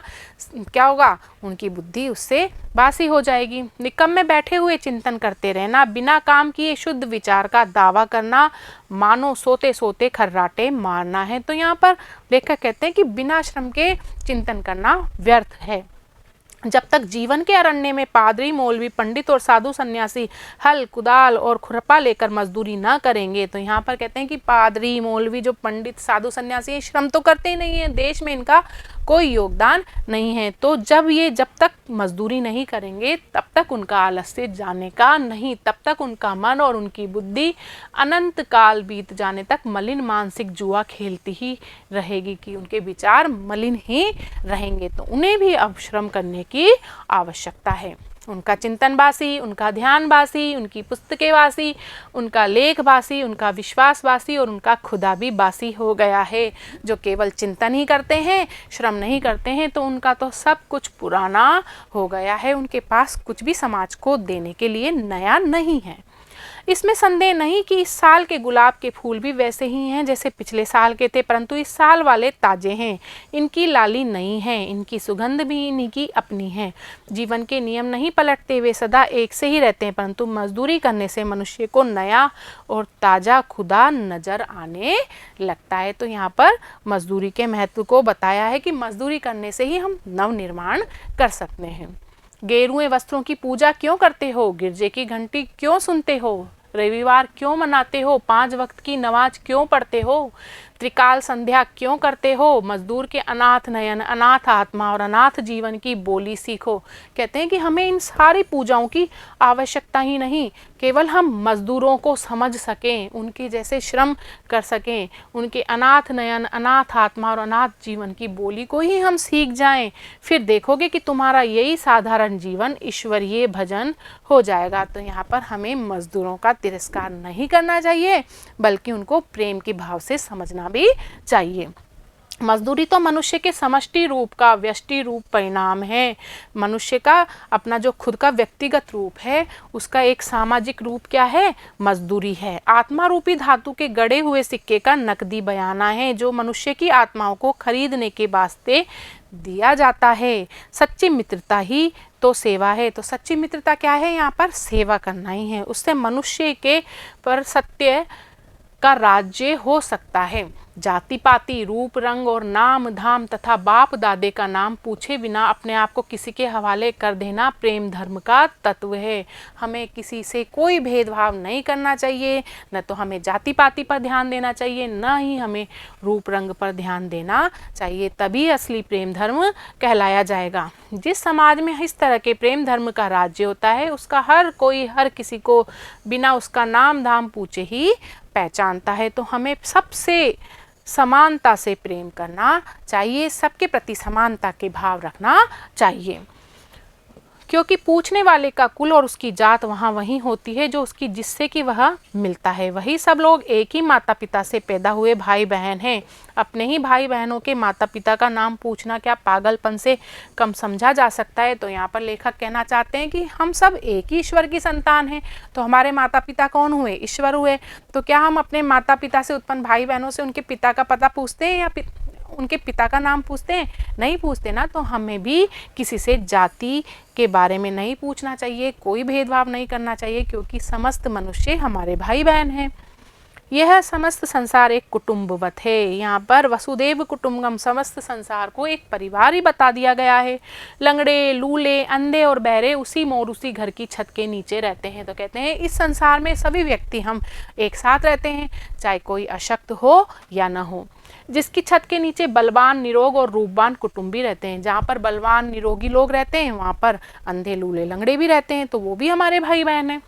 क्या होगा? उनकी बुद्धि उससे बासी हो जाएगी। निकम में बैठे हुए चिंतन करते रहना, बिना काम किए शुद्ध विचार का दावा करना, मानो सोते सोते खर्राटे मारना है। तो यहाँ पर लेखक कहते हैं कि बिना श्रम के चिंतन करना व्यर्थ है। जब तक जीवन के अरण्य में पादरी, मौलवी, पंडित और साधु सन्यासी हल, कुदाल और खुरपा लेकर मजदूरी ना करेंगे, तो यहाँ पर कहते हैं कि पादरी, मौलवी, जो पंडित, साधु सन्यासी श्रम तो करते ही नहीं है, देश में इनका कोई योगदान नहीं है। तो जब तक मजदूरी नहीं करेंगे तब तक उनका आलस्य जाने का नहीं, तब तक उनका मन और उनकी बुद्धि अनंत काल बीत जाने तक मलिन मानसिक जुआ खेलती ही रहेगी कि उनके विचार मलिन ही रहेंगे। तो उन्हें भी अब श्रम करने की आवश्यकता है। उनका चिंतन बासी, उनका ध्यान बासी, उनकी पुस्तकें बासी, उनका लेख बासी, उनका विश्वास बासी और उनका खुदा भी बासी हो गया है। जो केवल चिंतन ही करते हैं, श्रम नहीं करते हैं, तो उनका तो सब कुछ पुराना हो गया है। उनके पास कुछ भी समाज को देने के लिए नया नहीं है। इसमें संदेह नहीं कि इस साल के गुलाब के फूल भी वैसे ही हैं जैसे पिछले साल के थे, परंतु इस साल वाले ताजे हैं, इनकी लाली नई है, इनकी सुगंध भी इन्हीं की अपनी है। जीवन के नियम नहीं पलटते, वे सदा एक से ही रहते हैं, परंतु मजदूरी करने से मनुष्य को नया और ताज़ा खुदा नजर आने लगता है। तो यहाँ पर मजदूरी के महत्व को बताया है कि मजदूरी करने से ही हम नव निर्माण कर सकते हैं। गेरुए वस्त्रों की पूजा क्यों करते हो? गिरजे की घंटी क्यों सुनते हो? रविवार क्यों मनाते हो? 5 वक्त की नमाज क्यों पढ़ते हो? त्रिकाल संध्या क्यों करते हो? मजदूर के अनाथ नयन, अनाथ आत्मा और अनाथ जीवन की बोली सीखो। कहते हैं कि हमें इन सारी पूजाओं की आवश्यकता ही नहीं, केवल हम मजदूरों को समझ सकें, उनके जैसे श्रम कर सकें, उनके अनाथ नयन, अनाथ आत्मा और अनाथ जीवन की बोली को ही हम सीख जाएं, फिर देखोगे कि तुम्हारा यही साधारण जीवन ईश्वरीय भजन हो जाएगा। तो यहाँ पर हमें मजदूरों का तिरस्कार नहीं करना चाहिए, बल्कि उनको प्रेम के भाव से समझना भी चाहिए। मजदूरी तो मनुष्य के समष्टि रूप का व्यष्टि रूप परिणाम है। मनुष्य का अपना जो खुद का व्यक्तिगत रूप है, उसका एक सामाजिक रूप क्या है? मजदूरी है। आत्मा रूपी धातु के गढ़े हुए सिक्के का नकदी बयाना है, जो मनुष्य की आत्माओं को खरीदने के वास्ते दिया जाता है। सच्ची मित्रता ही तो सेवा है। तो सच्ची मित्रता क्या है? यहाँ पर सेवा करना ही है। उससे मनुष्य के पर सत्य का राज्य हो सकता है। जाति पाति, रूप रंग और नाम धाम तथा बाप दादे का नाम पूछे बिना अपने आप को किसी के हवाले कर देना प्रेम धर्म का तत्व है। हमें किसी से कोई भेदभाव नहीं करना चाहिए, न तो हमें जाति पाति पर ध्यान देना चाहिए, न ही हमें रूप रंग पर ध्यान देना चाहिए। तभी असली प्रेम धर्म कहलाया जाएगा। जिस समाज में इस तरह के प्रेम धर्म का राज्य होता है, उसका हर कोई हर किसी को बिना उसका नाम धाम पूछे ही पहचानता है। तो हमें सबसे समानता से प्रेम करना चाहिए, सबके प्रति समानता के भाव रखना चाहिए, क्योंकि पूछने वाले का कुल और उसकी जात वहाँ वही होती है जो उसकी जिससे कि वह मिलता है। वही सब लोग एक ही माता पिता से पैदा हुए भाई बहन हैं। अपने ही भाई बहनों के माता पिता का नाम पूछना क्या पागलपन से कम समझा जा सकता है? तो यहाँ पर लेखक कहना चाहते हैं कि हम सब एक ही ईश्वर की संतान हैं। तो हमारे माता पिता कौन हुए? ईश्वर हुए। तो क्या हम अपने माता पिता से उत्पन्न भाई बहनों से उनके पिता का पता पूछते हैं या उनके पिता का नाम पूछते हैं? नहीं पूछते ना। तो हमें भी किसी से जाति के बारे में नहीं पूछना चाहिए, कोई भेदभाव नहीं करना चाहिए, क्योंकि समस्त मनुष्य हमारे भाई बहन हैं। यह समस्त संसार एक कुटुंबवत है। यहाँ पर वसुदेव कुटुंबकम, समस्त संसार को एक परिवार ही बता दिया गया है। लंगड़े, लूले, अंधे और बहरे उसी मोर उसी घर की छत के नीचे रहते हैं। तो कहते हैं इस संसार में सभी व्यक्ति हम एक साथ रहते हैं, चाहे कोई अशक्त हो या न हो। जिसकी छत के नीचे बलवान, निरोग और रूपवान कुटुंबी रहते हैं। जहाँ पर बलवान निरोगी लोग रहते हैं वहाँ पर अंधे, लूले, लंगड़े भी रहते हैं, तो वो भी हमारे भाई बहन हैं।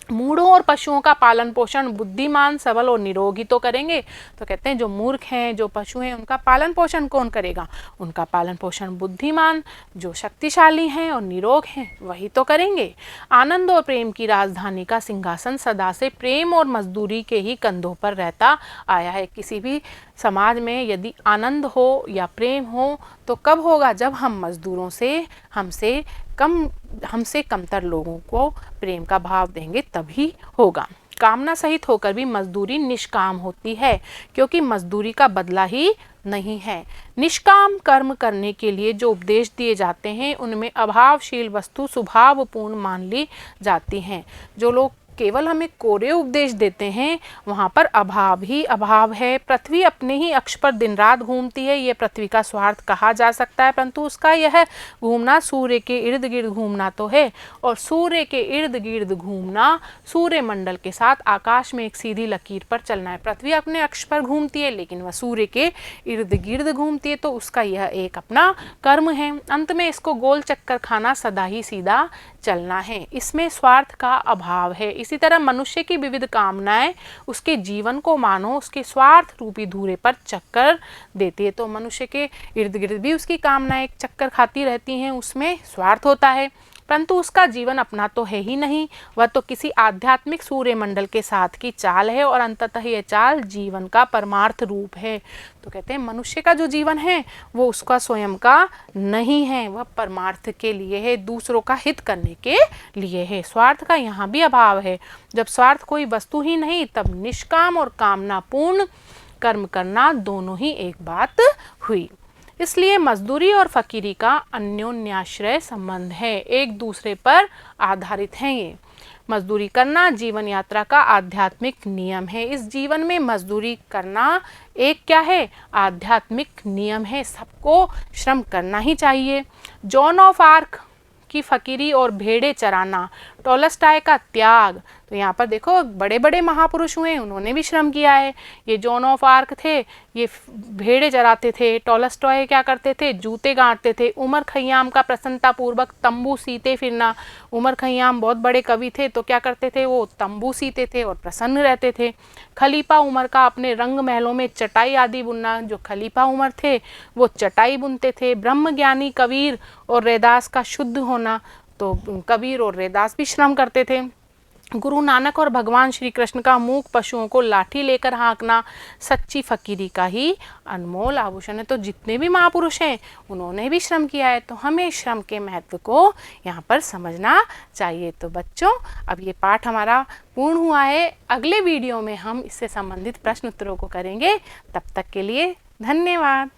मूढ़ों और पशुओं का पालन पोषण बुद्धिमान, सबल और निरोगी तो करेंगे। तो कहते हैं जो मूर्ख हैं, जो पशु हैं, उनका पालन पोषण कौन करेगा? उनका पालन पोषण बुद्धिमान, जो शक्तिशाली हैं और निरोग हैं, वही तो करेंगे। आनंद और प्रेम की राजधानी का सिंहासन सदा से प्रेम और मजदूरी के ही कंधों पर रहता आया है। किसी भी समाज में यदि आनंद हो या प्रेम हो तो कब होगा? जब हम मजदूरों से, हमसे कमतर लोगों को प्रेम का भाव देंगे, तभी होगा। कामना सहित होकर भी मजदूरी निष्काम होती है, क्योंकि मजदूरी का बदला ही नहीं है। निष्काम कर्म करने के लिए जो उपदेश दिए जाते हैं उनमें अभावशील वस्तु स्वभावपूर्ण मान ली जाती हैं। जो लोग केवल हमें कोरे उपदेश देते हैं वहाँ पर अभाव ही अभाव है। पृथ्वी अपने ही अक्ष पर दिन रात घूमती है, ये पृथ्वी का स्वार्थ कहा जा सकता है, परंतु उसका यह घूमना सूर्य के इर्द गिर्द घूमना तो है, और सूर्य के इर्द गिर्द घूमना सूर्य मंडल के साथ आकाश में एक सीधी लकीर पर चलना है। पृथ्वी अपने अक्ष पर घूमती है लेकिन वह सूर्य के इर्द गिर्द घूमती है, तो उसका यह एक अपना कर्म है। अंत में इसको गोल चक्कर खाना, सदा ही सीधा चलना है, इसमें स्वार्थ का अभाव है। इसी तरह मनुष्य की विविध कामनाएं उसके जीवन को मानो उसके स्वार्थ रूपी धूरे पर चक्कर देती है। तो मनुष्य के इर्द गिर्द भी उसकी कामनाएं एक चक्कर खाती रहती हैं, उसमें स्वार्थ होता है, परंतु उसका जीवन अपना तो है ही नहीं, वह तो किसी आध्यात्मिक सूर्यमंडल के साथ की चाल है, और अंततः यह चाल जीवन का परमार्थ रूप है। तो कहते हैं मनुष्य का जो जीवन है वो उसका स्वयं का नहीं है, वह परमार्थ के लिए है, दूसरों का हित करने के लिए है। स्वार्थ का यहाँ भी अभाव है। जब स्वार्थ कोई वस्तु ही नहीं, तब निष्काम और कामनापूर्ण कर्म करना दोनों ही एक बात हुई। इसलिए मजदूरी और फकीरी का अन्योन्याश्रय संबंध है, एक दूसरे पर आधारित हैं। ये मजदूरी करना जीवन यात्रा का आध्यात्मिक नियम है। इस जीवन में मजदूरी करना एक क्या है? आध्यात्मिक नियम है। सबको श्रम करना ही चाहिए। जॉन ऑफ आर्क की फकीरी और भेड़े चराना, टॉलस्टॉय का त्याग। तो यहाँ पर देखो बड़े बड़े महापुरुष हुए, उन्होंने भी श्रम किया है। ये जॉन ऑफ आर्क थे, ये भेड़े चराते थे। टॉलस्टॉय क्या करते थे? जूते गांठते थे। उमर खय्याम का प्रसन्नतापूर्वक तंबू सीते फिरना। उमर खय्याम बहुत बड़े कवि थे, तो क्या करते थे? वो तंबू सीते थे और प्रसन्न रहते थे। खलीफा उमर का अपने रंग महलों में चटाई आदि बुनना। जो खलीफा उमर थे वो चटाई बुनते थे। ब्रह्मज्ञानी कबीर और रैदास का शुद्ध होना, तो कबीर और रैदास भी श्रम करते थे। गुरु नानक और भगवान श्री कृष्ण का मूक पशुओं को लाठी लेकर हाँकना सच्ची फकीरी का ही अनमोल आभूषण है। तो जितने भी महापुरुष हैं उन्होंने भी श्रम किया है, तो हमें श्रम के महत्व को यहाँ पर समझना चाहिए। तो बच्चों, अब ये पाठ हमारा पूर्ण हुआ है। अगले वीडियो में हम इससे संबंधित प्रश्न उत्तरों को करेंगे। तब तक के लिए धन्यवाद।